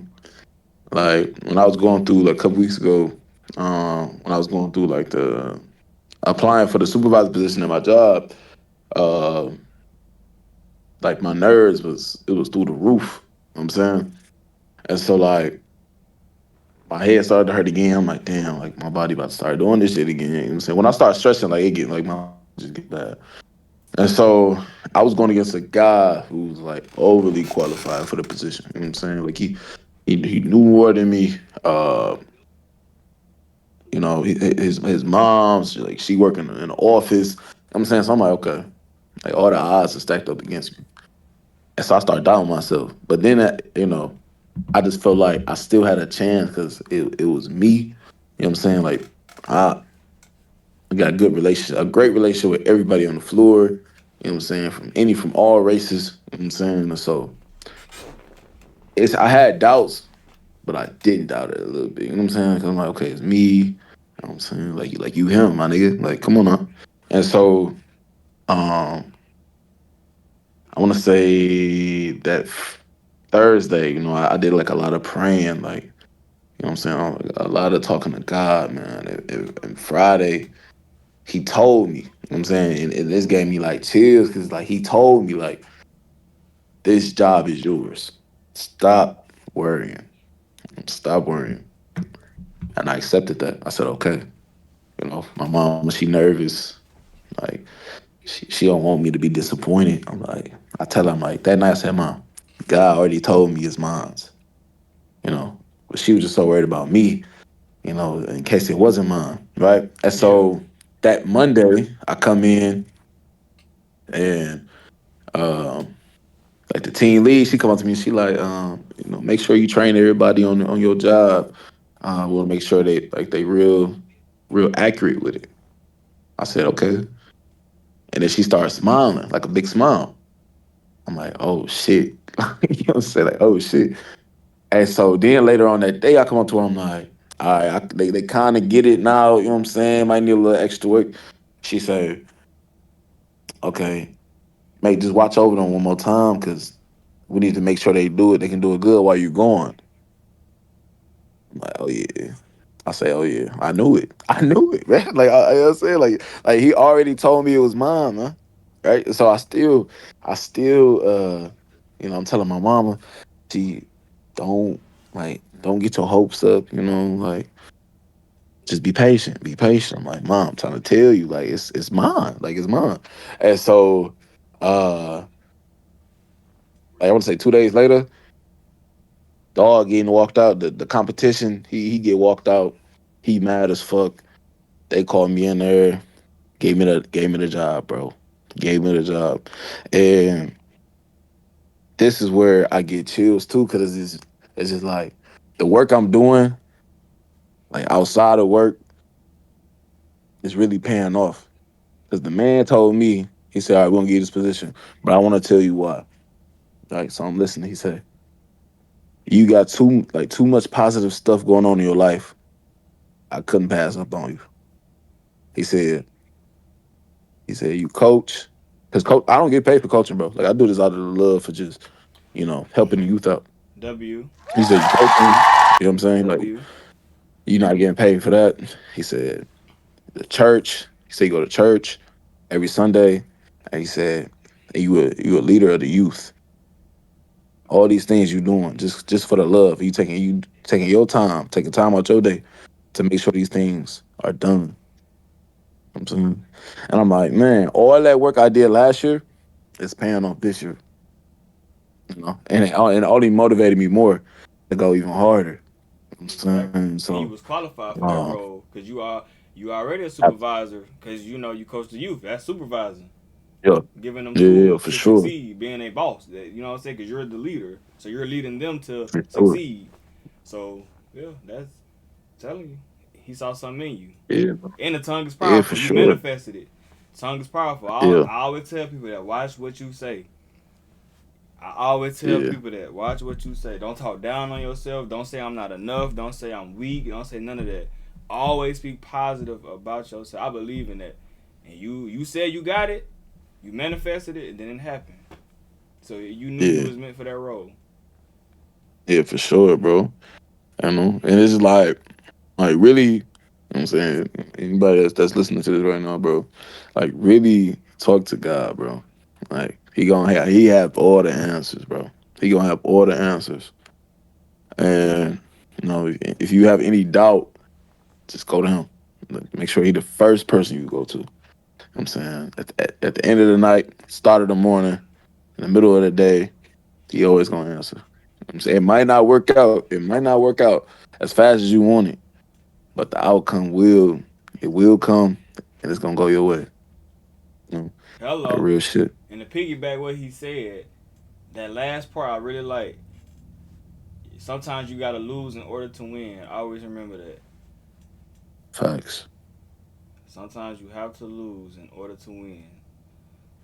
Like when I was going through like a couple weeks ago, when I was going through like the applying for the supervisor position at my job, uh, like my nerves was through the roof. You know what I'm saying? And so like my head started to hurt again. I'm like, damn, like my body about to start doing this shit again. You know what I'm saying? When I start stressing, like it get like my mind just get bad. And so I was going against a guy who's like overly qualified for the position. You know what I'm saying? Like he knew more than me. His mom's like she working in the office. I'm saying so I'm like, okay. Like all the odds are stacked up against me. And so I started doubting myself. But then I just felt like I still had a chance because it was me. You know what I'm saying? Like I got a great relationship with everybody on the floor. You know what I'm saying? From all races. You know what I'm saying? And so I had doubts, but I didn't doubt it a little bit. You know what I'm saying? 'Cause I'm like, okay, it's me. You know what I'm saying? Like you him, my nigga. Like, come on now. And so um I wanna say that Thursday, I did like a lot of praying, like, you know what I'm saying? A lot of talking to God, man. And Friday, he told me, you know what I'm saying? And this gave me like chills because like he told me like this job is yours. Stop worrying. Stop worrying. And I accepted that. I said, okay. My mom, she nervous. Like she don't want me to be disappointed. I tell her, I'm like, that night I said, Mom, God already told me it's mine. You know. But she was just so worried about me, in case it wasn't mine. Right. And Yeah. so that Monday I come in and um like the team lead, she come up to me, she like, make sure you train everybody on your job. We'll make sure they real accurate with it. I said, okay. And then she started smiling, like a big smile. I'm like, oh shit. You know what I'm saying? Like, oh shit. And so then later on that day, I come up to her, I'm like, all right, they kind of get it now, you know what I'm saying? Might need a little extra work. She said, okay, mate, just watch over them one more time because we need to make sure they can do it good while you're gone. I'm like, oh yeah. I say, oh yeah, I knew it. I knew it, man. Like I said, like he already told me it was mine, man. Right? So I still I'm telling my mama, she don't don't get your hopes up, like just be patient, be patient. I'm like, Mom, I'm trying to tell you, like it's mine, like it's mine. And so uh like, I want to say 2 days later, dog getting walked out, the competition, he get walked out, he mad as fuck. They called me in there, gave me the job, bro. Gave me the job. And this is where I get chills too, because it's just like the work I'm doing, like outside of work, is really paying off. Because the man told me, he said, all right, we're gonna give you this position, but I want to tell you why. Right. So I'm listening. He said, you got too much positive stuff going on in your life. I couldn't pass up on you. He said, you coach. Because I don't get paid for coaching, bro. Like I do this out of the love for just, helping the youth out. W. He said, you coaching, you know what I'm saying? Like, W. you're not getting paid for that. He said, the church. He said, you go to church every Sunday. And he said, you a leader of the youth. All these things you doing just for the love. You taking your time, taking time out your day to make sure these things are done. You know what I'm saying? And I'm like, man, all that work I did last year is paying off this year. And it only motivated me more to go even harder. You know what I'm Exactly. saying? And So you was qualified for that role because you already a supervisor because you coach the youth. That's supervising, yeah, giving them yeah, tools for to sure. succeed, being a boss. You know what I'm saying? Because you're the leader, so you're leading them to For sure. succeed. So yeah, that's telling you, he saw something in you. Yeah, And the tongue is yeah, for powerful. You sure. manifested it. Tongue is powerful. Yeah, I always tell people that watch what you say. I always tell yeah, people that watch what you say. Don't talk down on yourself. Don't say I'm not enough. Don't say I'm weak. Don't say none of that. Always speak positive about yourself. I believe in that. And you said you got it. You manifested it, and then it happened. So you knew you yeah, was meant for that role. yeah, for sure, bro. And it's like really, you know what I'm saying, anybody that's listening to this right now, bro, like really talk to God, bro. Like he have all the answers, bro. He gonna have all the answers. And if you have any doubt, just go to him. Like, make sure he the first person you go to. You know what I'm saying, at the end of the night, start of the morning, in the middle of the day, he always gonna answer. You know what I'm saying, it might not work out. It might not work out as fast as you want it, but the outcome will come, and it's gonna go your way. Like Hello. real shit. And to piggyback what he said, that last part I really like. Sometimes you gotta lose in order to win. I always remember that. Facts. Sometimes you have to lose in order to win.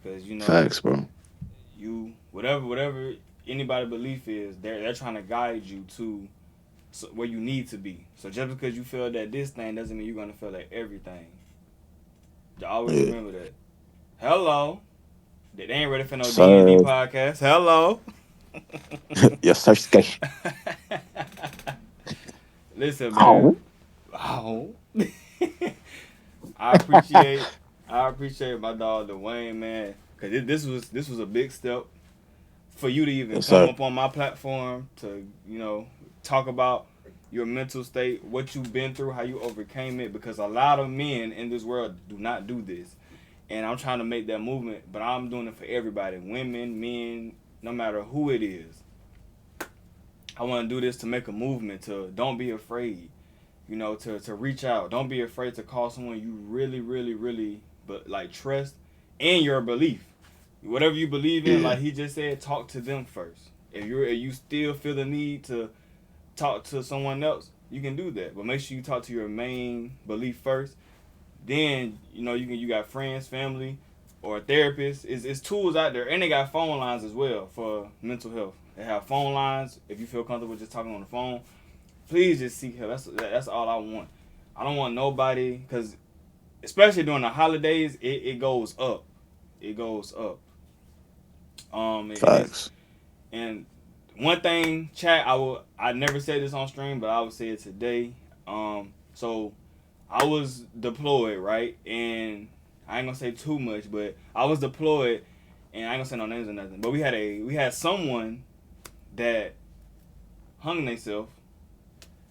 Because Facts, bro. you whatever anybody belief is, they're trying to guide you to where you need to be. So just because you feel that this thing doesn't mean you're gonna feel that everything. You always Yeah. remember that. Hello, they ain't ready for no D&D Sir. podcast. Hello. Yes, sir. Skate. Listen, man. Oh. Oh. I appreciate I appreciate my dog Dwayne, man, because this was a big step for you to even Yes, come sir. up on my platform to talk about your mental state, what you've been through, how you overcame it, because a lot of men in this world do not do this, and I'm trying to make that movement, but I'm doing it for everybody, women, men, no matter who it is. I want to do this to make a movement to don't be afraid, to reach out. Don't be afraid to call someone you really, really, really, but like trust in your belief. Whatever you believe in, Yeah. like he just said, talk to them first. If you still feel the need to talk to someone else, you can do that. But make sure you talk to your main belief first. Then you got friends, family. or a therapist. It's tools out there, and they got phone lines as well for mental health. They have phone lines if you feel comfortable just talking on the phone. Please just seek help. That's all I want. I don't want nobody, because especially during the holidays, it goes up. It goes up. And it's Facts. and one thing, chat. I never said this on stream, but I will say it today. So I was deployed, right, and I ain't gonna say too much, but I was deployed, and I ain't gonna say no names or nothing. But we had someone that hung themselves.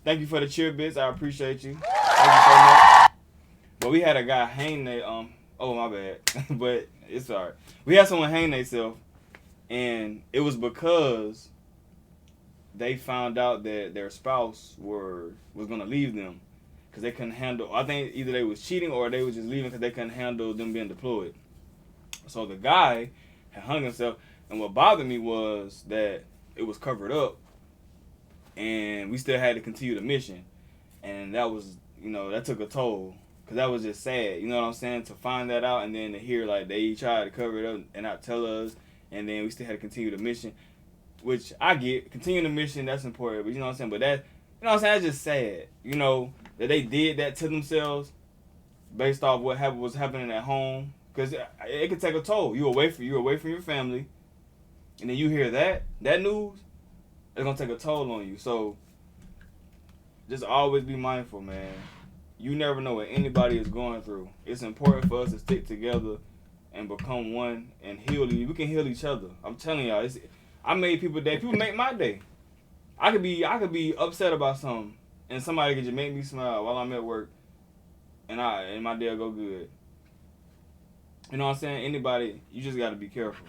Thank you for the cheer bits. I appreciate you. Thank you so much. But we had a guy hang they oh my bad. But it's alright. We had someone hang themselves, and it was because they found out that their spouse was gonna leave them because they couldn't handle. I think either they was cheating or they was just leaving because they couldn't handle them being deployed. So the guy had hung himself, and what bothered me was that it was covered up, and we still had to continue the mission, and that was, that took a toll, because that was just sad, you know what I'm saying, to find that out, and then to hear like they tried to cover it up and not tell us, and then we still had to continue the mission, which I get. Continuing the mission, that's important, but you know what I'm saying, but that, you know what I'm saying, that's just sad, that they did that to themselves based off was happening at home, because it could take a toll. You away from your family, and then you hear that news, it's gonna take a toll on you. So just always be mindful, man. You never know what anybody is going through. It's important for us to stick together and become one and heal. We can heal each other. I'm telling y'all, I made people day. People make my day. I could be upset about something, and somebody could just make me smile while I'm at work, and my day will go good. You know what I'm saying? Anybody, you just gotta be careful.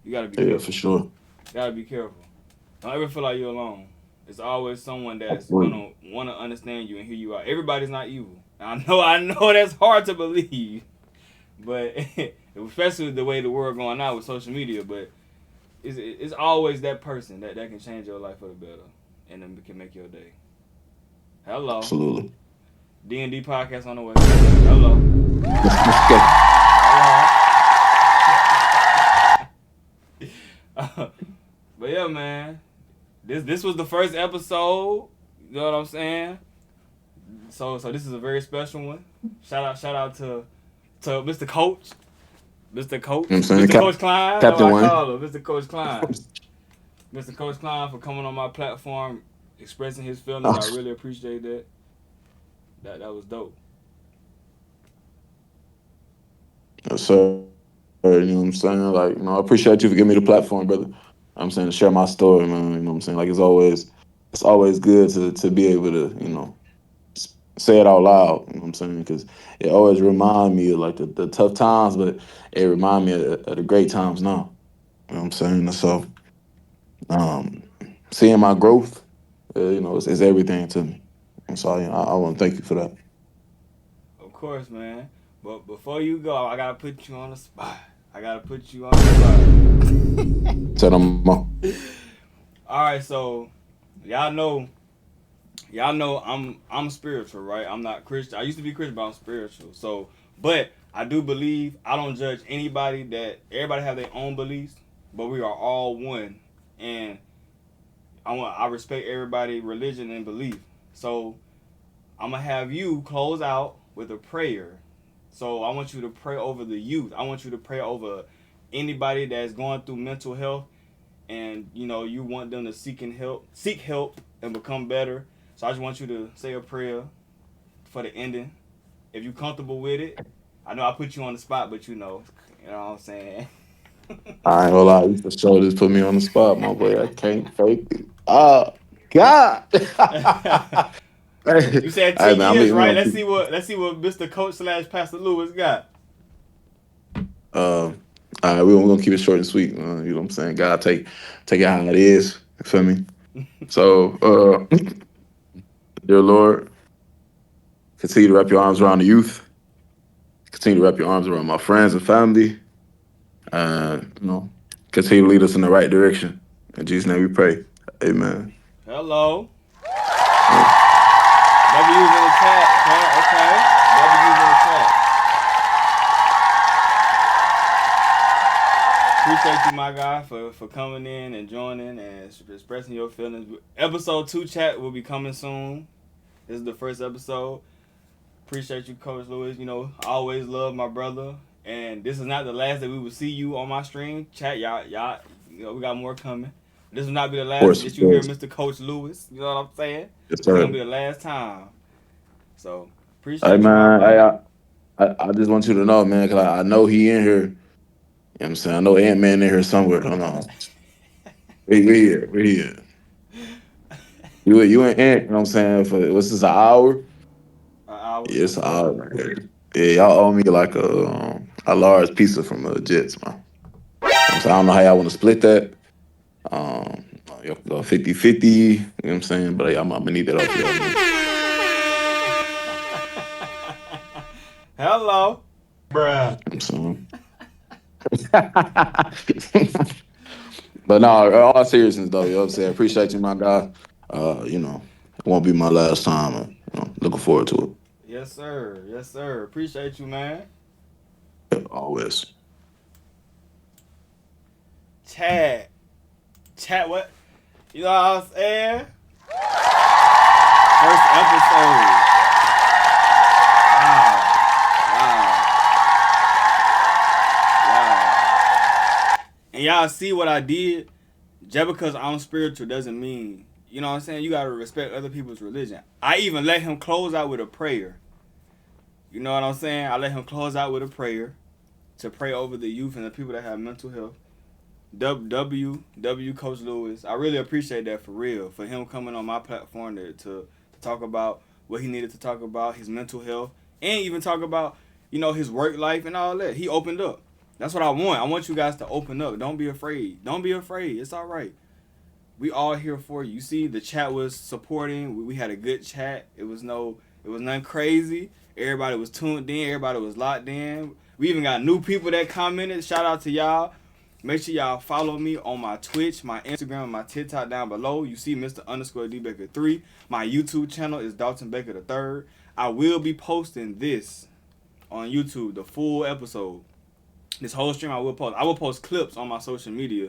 You gotta be Yeah, for careful. sure. You gotta be careful. Don't ever feel like you're alone. It's always someone that's Absolutely. gonna want to understand you and hear you out. Everybody's not evil. I know that's hard to believe, but especially the way the world going out with social media. But it's always that person that can change your life for the better, and then can make your day. Hello, Absolutely. D&D podcast on the way. Hello, Let's go. hello. But yeah, man, this was the first episode. You know what I'm saying? So this is a very special one. Shout out to Mr. Coach, Mr. You know Coach, what I'm saying? Mr. Coach Klein. That's Captain what I Wayne. call him, Mr. Coach Klein. Mr. Coach Klein for coming on my platform, expressing his feelings. I really appreciate that. That was dope. Yes, sir. You know what I'm saying? Like, I appreciate you for giving me the platform, brother. I'm saying to share my story, man. You know what I'm saying? Like it's always good to be able to, say it out loud. You know what I'm saying? Because it always remind me of like the tough times, but it remind me of the great times now. You know what I'm saying? So, um, seeing my growth, is everything to me. And so, I want to thank you for that. Of course, man. But before you go, I gotta put you on the spot. I gotta put you on the Said I'm spot. All right, so y'all know y'all know I'm spiritual, right? I'm not Christian. I used to be Christian, but I'm spiritual. So, but I do believe I don't judge anybody. That everybody have their own beliefs, but we are all one, and I respect everybody' religion and belief. So I'm gonna have you close out with a prayer. So I want you to pray over the youth. I want you to pray over anybody that's going through mental health, and you want them to seek help and become better. So I just want you to say a prayer for the ending. If you're comfortable with it, I know I put you on the spot, but you know what I'm saying. I ain't gonna lie, you for sure just put me on the spot, my boy. I can't fake it. Oh God. Hey, You said hey, 10 man, I mean, years, right? Let's see what Mr. Coach slash Pastor Lewis got. uh, all right, we're gonna keep it short and sweet. You know what I'm saying? God, take it how it is. You feel me? So, dear Lord, continue to wrap your arms around the youth. Continue to wrap your arms around my friends and family. Continue to lead us in the right direction. In Jesus' name, we pray. Amen. Hello. Uh, Never using the chat. Okay. Never using the chat. appreciate you, my guy, for coming in and joining and expressing your feelings. Episode 2 chat will be coming soon. This is the first episode. Appreciate you, Coach Lewis. You know, I always love my brother. And this is not the last that we will see you on my stream. Chat, y'all, you know, we got more coming. This will not be the Of last course, that of you hear course. Mr. Coach Lewis. You know what I'm saying? Yes, This is gonna sir. be the last time. So Hey appreciate you, my man, brother. I just want you to know, man, because I know he in here. You know what I'm saying? I know Ant Man in here somewhere. Hold on. We here. We here. You and Ant, you know what I'm saying? For what's this, an hour? An hour, Yeah, yes it's an sir. hour right here. Yeah, y'all owe me like a large pizza from Jets, man. You know what I'm saying? I don't know how y'all want to split that. Y'all can go 50-50, you know what I'm saying? But yeah, I'm gonna need that off y'all, man. Hello. Bruh. You know what I'm saying? But no, all seriousness though, you know what I'm saying? Appreciate you, my guy. You know, it won't be my last time. You know, looking forward to Yes sir. Yes sir. Appreciate you, man. it. Always. Chat. Chat what? You know what I'm saying? First episode. Wow. Wow. And y'all see what I did? Just because I'm spiritual doesn't mean, you know what I'm saying? You gotta respect other people's religion. I even let him close out with a prayer. You know what I'm saying? I let him close out with a prayer to pray over the youth and the people that have mental health. W Coach Lewis. I really appreciate that for real. For him coming on my platform to talk about what he needed to talk about, his mental health, and even talk about, you know, his work life and all that. He opened up. That's what I want. I want you guys to open up. Don't be afraid. Don't be afraid. It's all right. We all here for you. You see, the chat was supporting. We had a good chat. It was nothing crazy. Everybody was tuned in. Everybody was locked in. We even got new people that commented. Shout out to y'all. Make sure y'all follow me on my Twitch, my Instagram, and my TikTok down below. You see Mr. _ D Baker 3. My YouTube channel is Dalton Baker the Third. I will be posting this on YouTube, the full episode. This whole stream I will post. I will post clips on my social media.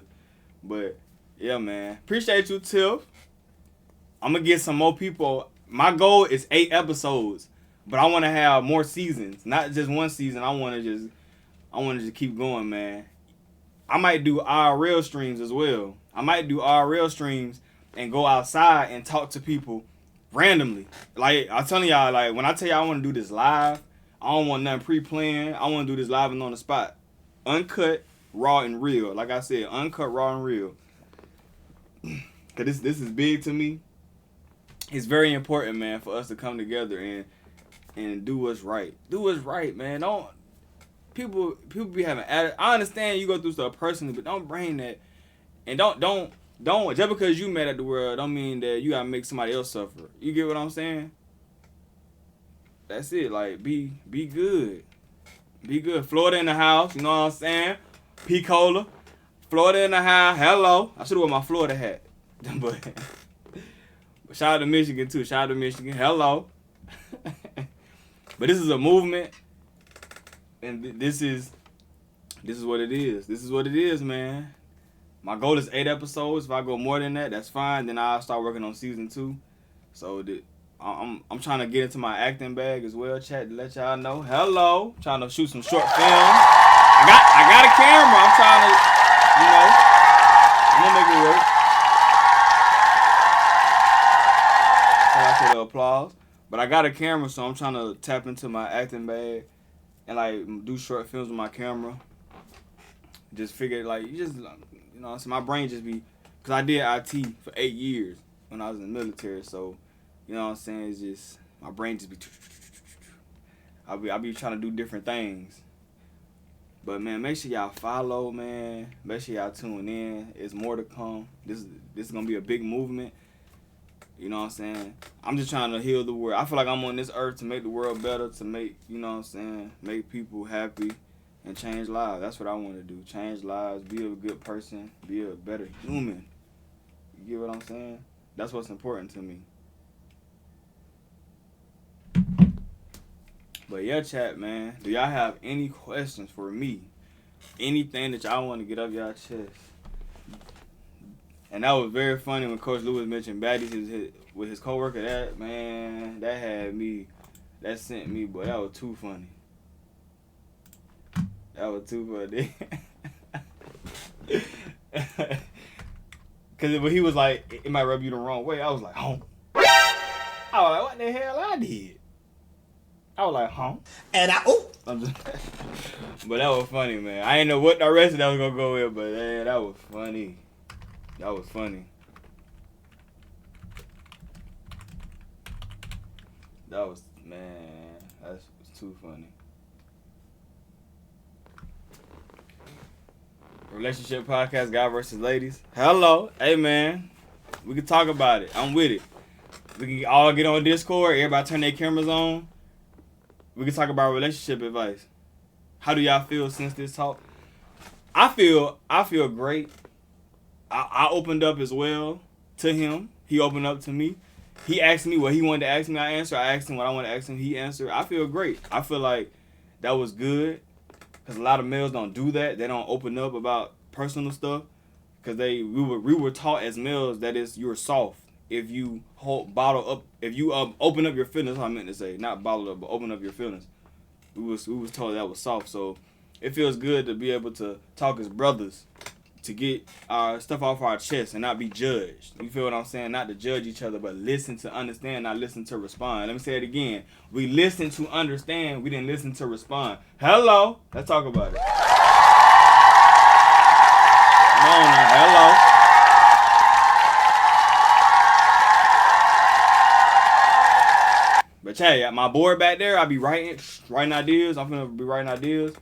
But yeah, man. Appreciate you, Tiff. I'm gonna get some more people. My goal is 8 episodes, but I want to have more seasons, not just one season. I want to just keep going, man. I might do IRL streams as well. I might do IRL streams and go outside and talk to people randomly. Like I'm telling y'all, like when I tell y'all I want to do this live, I don't want nothing pre-planned. I want to do this live and on the spot, uncut, raw and real. Like I said, uncut, raw and real. Cause this is big to me. It's very important, man, for us to come together and do what's right. Do what's right, man. Don't people be having I understand you go through stuff personally, but don't bring that and don't just because you mad at the world don't mean that you gotta make somebody else suffer. You get what I'm saying? That's it. Like be good. Be good. Florida in the house, you know what I'm saying? P Cola. Florida in the house. Hello. I should have worn my Florida hat. but shout out to Michigan too. Shout out to Michigan. Hello. But this is a movement and this is what it is. This is what it is, man. My goal is 8 episodes. If I go more than that, that's fine. Then I'll start working on season 2. So I'm trying to get into my acting bag as well, chat, to let y'all know. Hello. I'm trying to shoot some short films. I got a camera. I'm trying to, I'm gonna make it work. Shout out to the applause. But I got a camera, so I'm trying to tap into my acting bag and like do short films with my camera. Just figure like so my brain just be, cause I did IT for 8 years when I was in the military, so you know what I'm saying. It's just my brain just be. I be trying to do different things. But man, make sure y'all follow, man. Make sure y'all tune in. It's more to come. This is gonna be a big movement. You know what I'm saying? I'm just trying to heal the world. I feel like I'm on this earth to make the world better, to make, you know what I'm saying, make people happy and change lives. That's what I want to do. Change lives, be a good person, be a better human. You get what I'm saying? That's what's important to me. But yeah, chat, man. Do y'all have any questions for me Anything that y'all want to get up y'all chest. And that was very funny when Coach Lewis mentioned baddies with his coworker. That, man, that sent me, boy. That was too funny. That was too funny. Because when he was like, it might rub you the wrong way, I was like, huh? I was like, what the hell I did? I was like, huh? And but that was funny, man. I didn't know what direction that was going to go with, but man, that was funny. That was funny. That was, man, that's too funny. Relationship podcast, guy versus ladies. Hello. Hey, man. We can talk about it. I'm with it. We can all get on Discord. Everybody turn their cameras on. We can talk about relationship advice. How do y'all feel since this talk? I feel great. I opened up as well to him. He opened up to me. He asked me what he wanted to ask me. I answered. I asked him what I wanted to ask him. He answered. I feel great. I feel like that was good. Because a lot of males don't do that. They don't open up about personal stuff. Because we were taught as males that you're soft. If you open up your feelings, I meant to say, not bottle up, but open up your feelings. We was told that was soft. So it feels good to be able to talk as brothers, to get our stuff off our chest and not be judged. You feel what I'm saying? Not to judge each other, but listen to understand, not listen to respond. Let me say it again. We listen to understand. We didn't listen to respond. Hello. Let's talk about it. Come on now. Hello. But hey, my board back there, I be writing ideas. I'm gonna be writing ideas.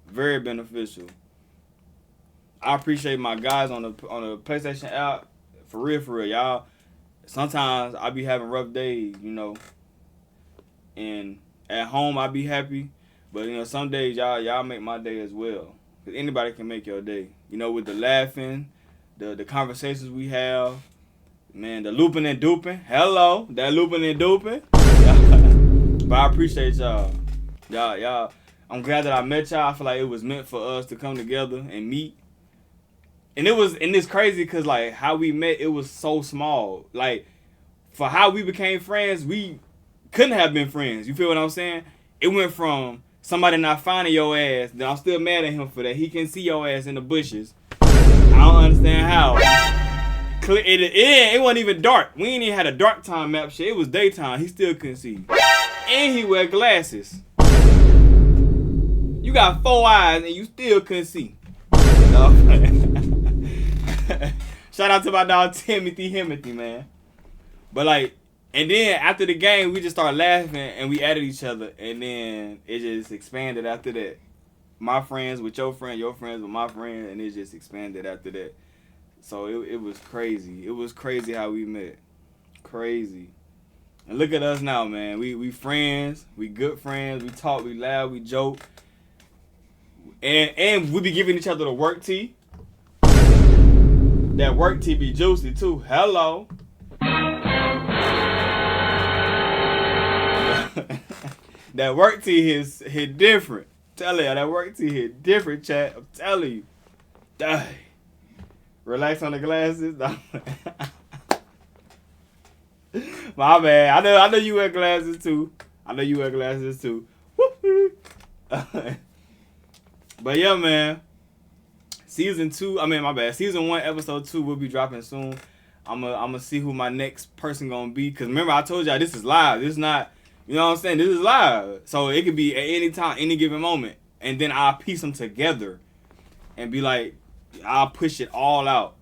Very beneficial. I appreciate my guys on the PlayStation app. For real, y'all. Sometimes I be having rough days, you know. And at home I be happy. But you know, some days y'all make my day as well. Cause anybody can make your day. You know, with the laughing, the conversations we have. Man, the looping and duping. Hello, that looping and duping. But I appreciate y'all. Y'all. I'm glad that I met y'all. I feel like it was meant for us to come together and meet. And it's crazy because like how we met, it was so small. Like for how we became friends, we couldn't have been friends. You feel what I'm saying? It went from somebody not finding your ass. Then I'm still mad at him for that. He can see your ass in the bushes. I don't understand how. It wasn't even dark. We ain't even had a dark time map shit. It was daytime. He still couldn't see. And he wear glasses. You got 4 eyes and you still couldn't see. No. Shout out to my dog Timothy, man. But like, and then after the game, we just started laughing and we added each other. And then it just expanded after that. My friends with your friends with my friend. And it just expanded after that. So it was crazy. It was crazy how we met. Crazy. And look at us now, man. We friends. We good friends. We talk. We laugh. We joke. And we be giving each other the work tea. That work tea be juicy too. Hello. That work tea hit different. Tell you, that work tea hit different, chat. I'm telling you. Dang. Relax on the glasses. My bad. I know you wear glasses too. But yeah, man. Season 1, episode 2 will be dropping soon. I'ma see who my next person gonna be. Cause remember I told y'all this is live. This is not, you know what I'm saying? This is live. So it could be at any time, any given moment. And then I'll piece them together and be like, I'll push it all out.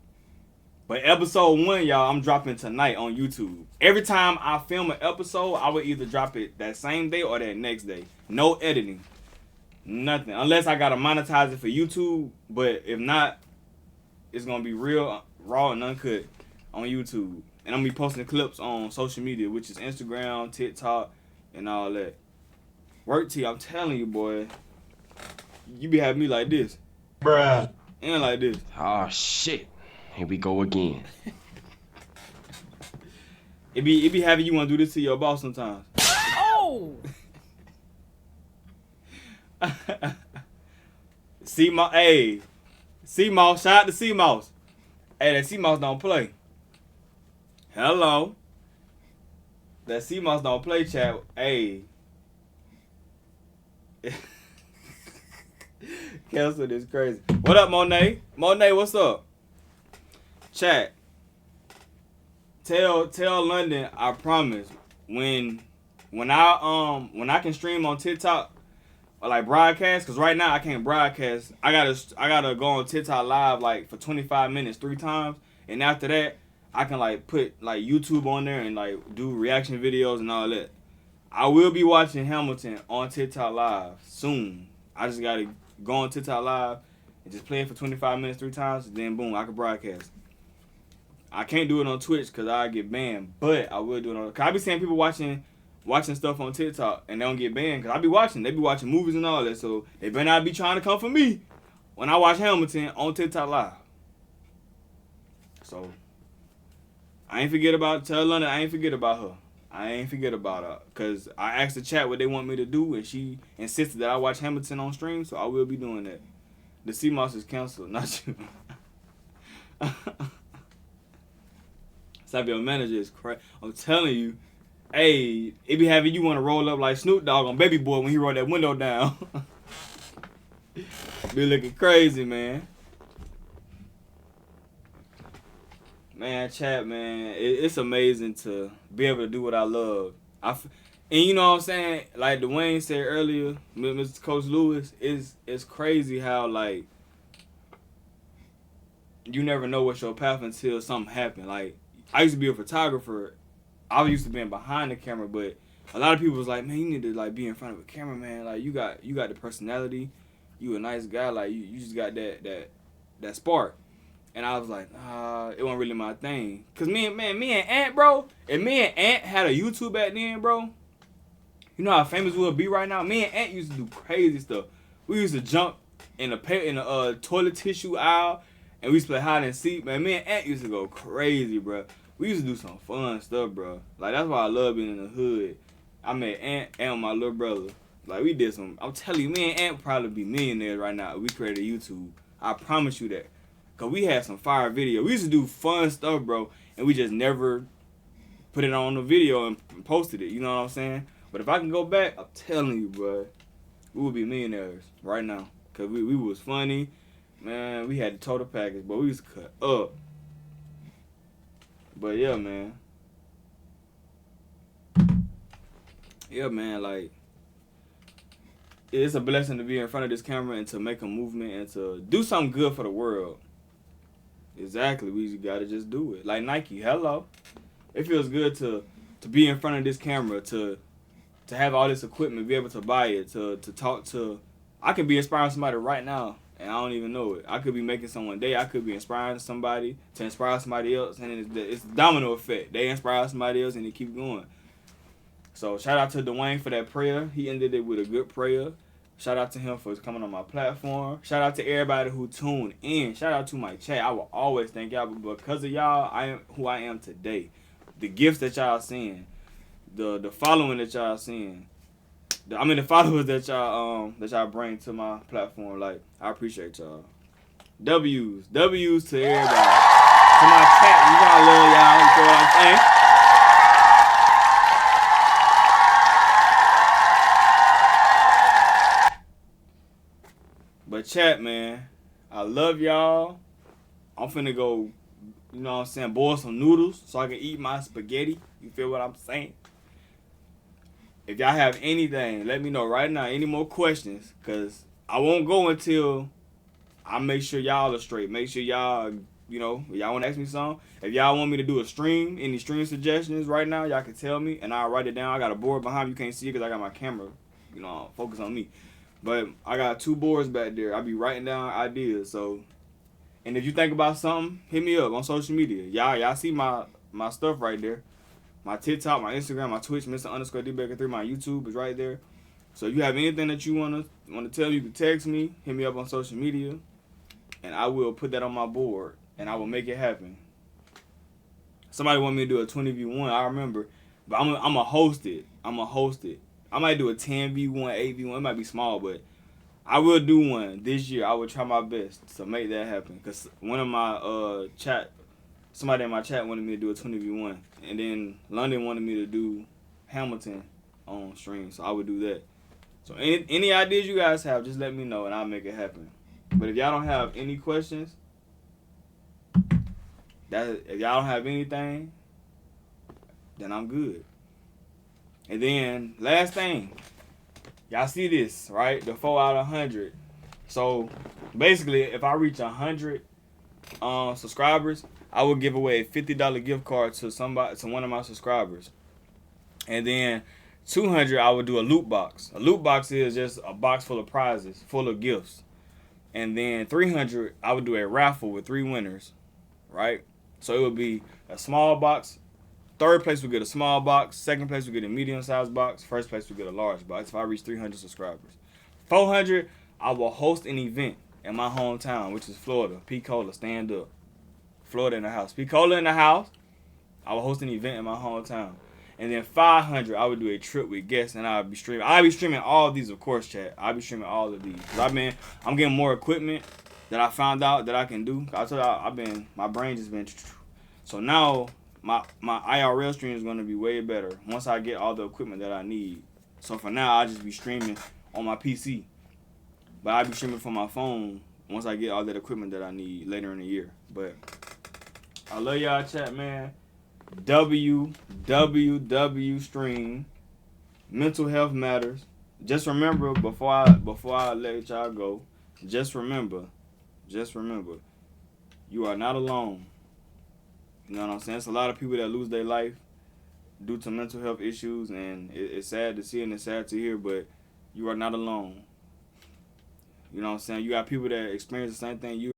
But episode 1, y'all, I'm dropping tonight on YouTube. Every time I film an episode, I will either drop it that same day or that next day. No editing. Nothing. Unless I gotta monetize it for YouTube. But if not, it's gonna be real, raw and uncut on YouTube. And I'm gonna be posting clips on social media, which is Instagram, TikTok, and all that. Work T, I'm telling you, boy. You be having me like this. bruh. And like this. Oh shit. Here we go again. It be having you want to do this to your boss sometimes. Oh! C-Mouse, hey. C-Mouse, shout out to C-Mouse. Hey, that C-Mouse don't play. Hello. That C-Mouse don't play, chat. Hey. Cancel is crazy. What up, Monet? Monet, what's up? Chat. Tell London, I promise, when I can stream on TikTok or like broadcast, cause right now I can't broadcast. I gotta go on TikTok live like for 25 minutes 3 times, and after that I can like put like YouTube on there and like do reaction videos and all that. I will be watching Hamilton on TikTok live soon. I just gotta go on TikTok live and just play it for 25 minutes 3 times, and then boom, I can broadcast. I can't do it on Twitch because I get banned, but I will do it on. Cause I be seeing people watching stuff on TikTok and they don't get banned. Cause I be watching. They be watching movies and all that, so they better not be trying to come for me when I watch Hamilton on TikTok live. So I ain't forget about tell London. I ain't forget about her. I ain't forget about her. Cause I asked the chat what they want me to do, and she insisted that I watch Hamilton on stream, so I will be doing that. The CMOS is canceled, not you. Your manager is crazy. I'm telling you, hey, it be having you want to roll up like Snoop Dogg on Baby Boy when he rolled that window down. Be looking crazy, man. Man, chat, man, it's amazing to be able to do what I love. And you know what I'm saying? Like Dwayne said earlier, Mr. Coach Lewis, it's crazy how like you never know what's your path until something happens. Like I used to be a photographer. I was used to being behind the camera, but a lot of people was like, man, you need to like be in front of a camera, man. Like you got the personality. You a nice guy. Like you just got that spark. And I was like, it wasn't really my thing. Cause me and Ant, bro, if me and Ant had a YouTube back then, bro, you know how famous we would be right now? Me and Ant used to do crazy stuff. We used to jump in a toilet tissue aisle, and we used to play hide and seek. Man, me and Ant used to go crazy, bro. We used to do some fun stuff, bro. Like, that's why I love being in the hood. I met Ant and my little brother. Like, we did some, I'm telling you, me and Ant would probably be millionaires right now if we created YouTube. I promise you that. Because we had some fire video. We used to do fun stuff, bro, and we just never put it on the video and posted it. You know what I'm saying? But if I can go back, I'm telling you, bro, we would be millionaires right now. Because we was funny. Man, we had the total package, but we used to cut up. But yeah, man. Yeah, man, like, it's a blessing to be in front of this camera and to make a movement and to do something good for the world. Exactly, we gotta just do it. Like Nike, hello. It feels good to be in front of this camera, to have all this equipment, be able to buy it, to talk to. I could be inspiring somebody right now, and I don't even know it. I could be making someone day. I could be inspiring somebody to inspire somebody else, and it's domino effect. They inspire somebody else, and they keep going. So shout out to Dwayne for that prayer. He ended it with a good prayer. Shout out to him for coming on my platform. Shout out to everybody who tuned in. Shout out to my chat. I will always thank y'all, but because of y'all, I am who I am today. The gifts that y'all seeing, the following that y'all seeing, the followers that y'all bring to my platform. Like, I appreciate y'all. W's to everybody. To my chat, you know I love y'all. You feel what I'm saying? But chat, man, I love y'all. I'm finna go, you know what I'm saying, boil some noodles so I can eat my spaghetti. You feel what I'm saying? If y'all have anything, let me know right now. Any more questions? Because I won't go until I make sure y'all are straight. Make sure y'all, you know, if y'all want to ask me something. If y'all want me to do a stream, any stream suggestions right now, y'all can tell me. And I'll write it down. I got a board behind me. You can't see it because I got my camera, you know, focus on me. But I got 2 boards back there. I be writing down ideas. So, and if you think about something, hit me up on social media. Y'all see my stuff right there. My TikTok, my Instagram, my Twitch, Mr_DBR3, my YouTube is right there. So if you have anything that you wanna tell me, you can text me, hit me up on social media, and I will put that on my board and I will make it happen. Somebody want me to do a 20v1, I remember, but I'm a host it. I might do a 10v1, 8v1. It might be small, but I will do one this year. I will try my best to make that happen. Cause one of my somebody in my chat wanted me to do a 20v1, and then London wanted me to do Hamilton on stream, so I would do that. So any ideas you guys have, just let me know and I'll make it happen. But if y'all don't have any questions, if y'all don't have anything, then I'm good. And then last thing, y'all see this, right? The 4 out of 100. So basically, if I reach 100 subscribers, I will give away a $50 gift card to one of my subscribers. And then 200, I would do a loot box. A loot box is just a box full of prizes, full of gifts. And then 300, I would do a raffle with 3 winners, right? So it would be a small box. Third place would get a small box. Second place would get a medium-sized box. First place would get a large box if I reach 300 subscribers. 400, I will host an event in my hometown, which is Florida. P-Cola, stand up. Florida in the house. P-Cola in the house. I will host an event in my hometown. And then 500, I would do a trip with guests, and I'll be streaming. I'll be streaming all of these, of course, chat. I'll be streaming all of these. Cause I'm getting more equipment that I found out that I can do. I told you, my brain just been. So now my IRL stream is gonna be way better once I get all the equipment that I need. So for now, I'll just be streaming on my PC, but I'll be streaming from my phone once I get all that equipment that I need later in the year. But I love y'all, chat, man. WWW stream. Mental health matters. Just remember, before I let y'all go, just remember, you are not alone. You know what I'm saying? It's a lot of people that lose their life due to mental health issues, and it's sad to see and it's sad to hear, but you are not alone. You know what I'm saying? You got people that experience the same thing you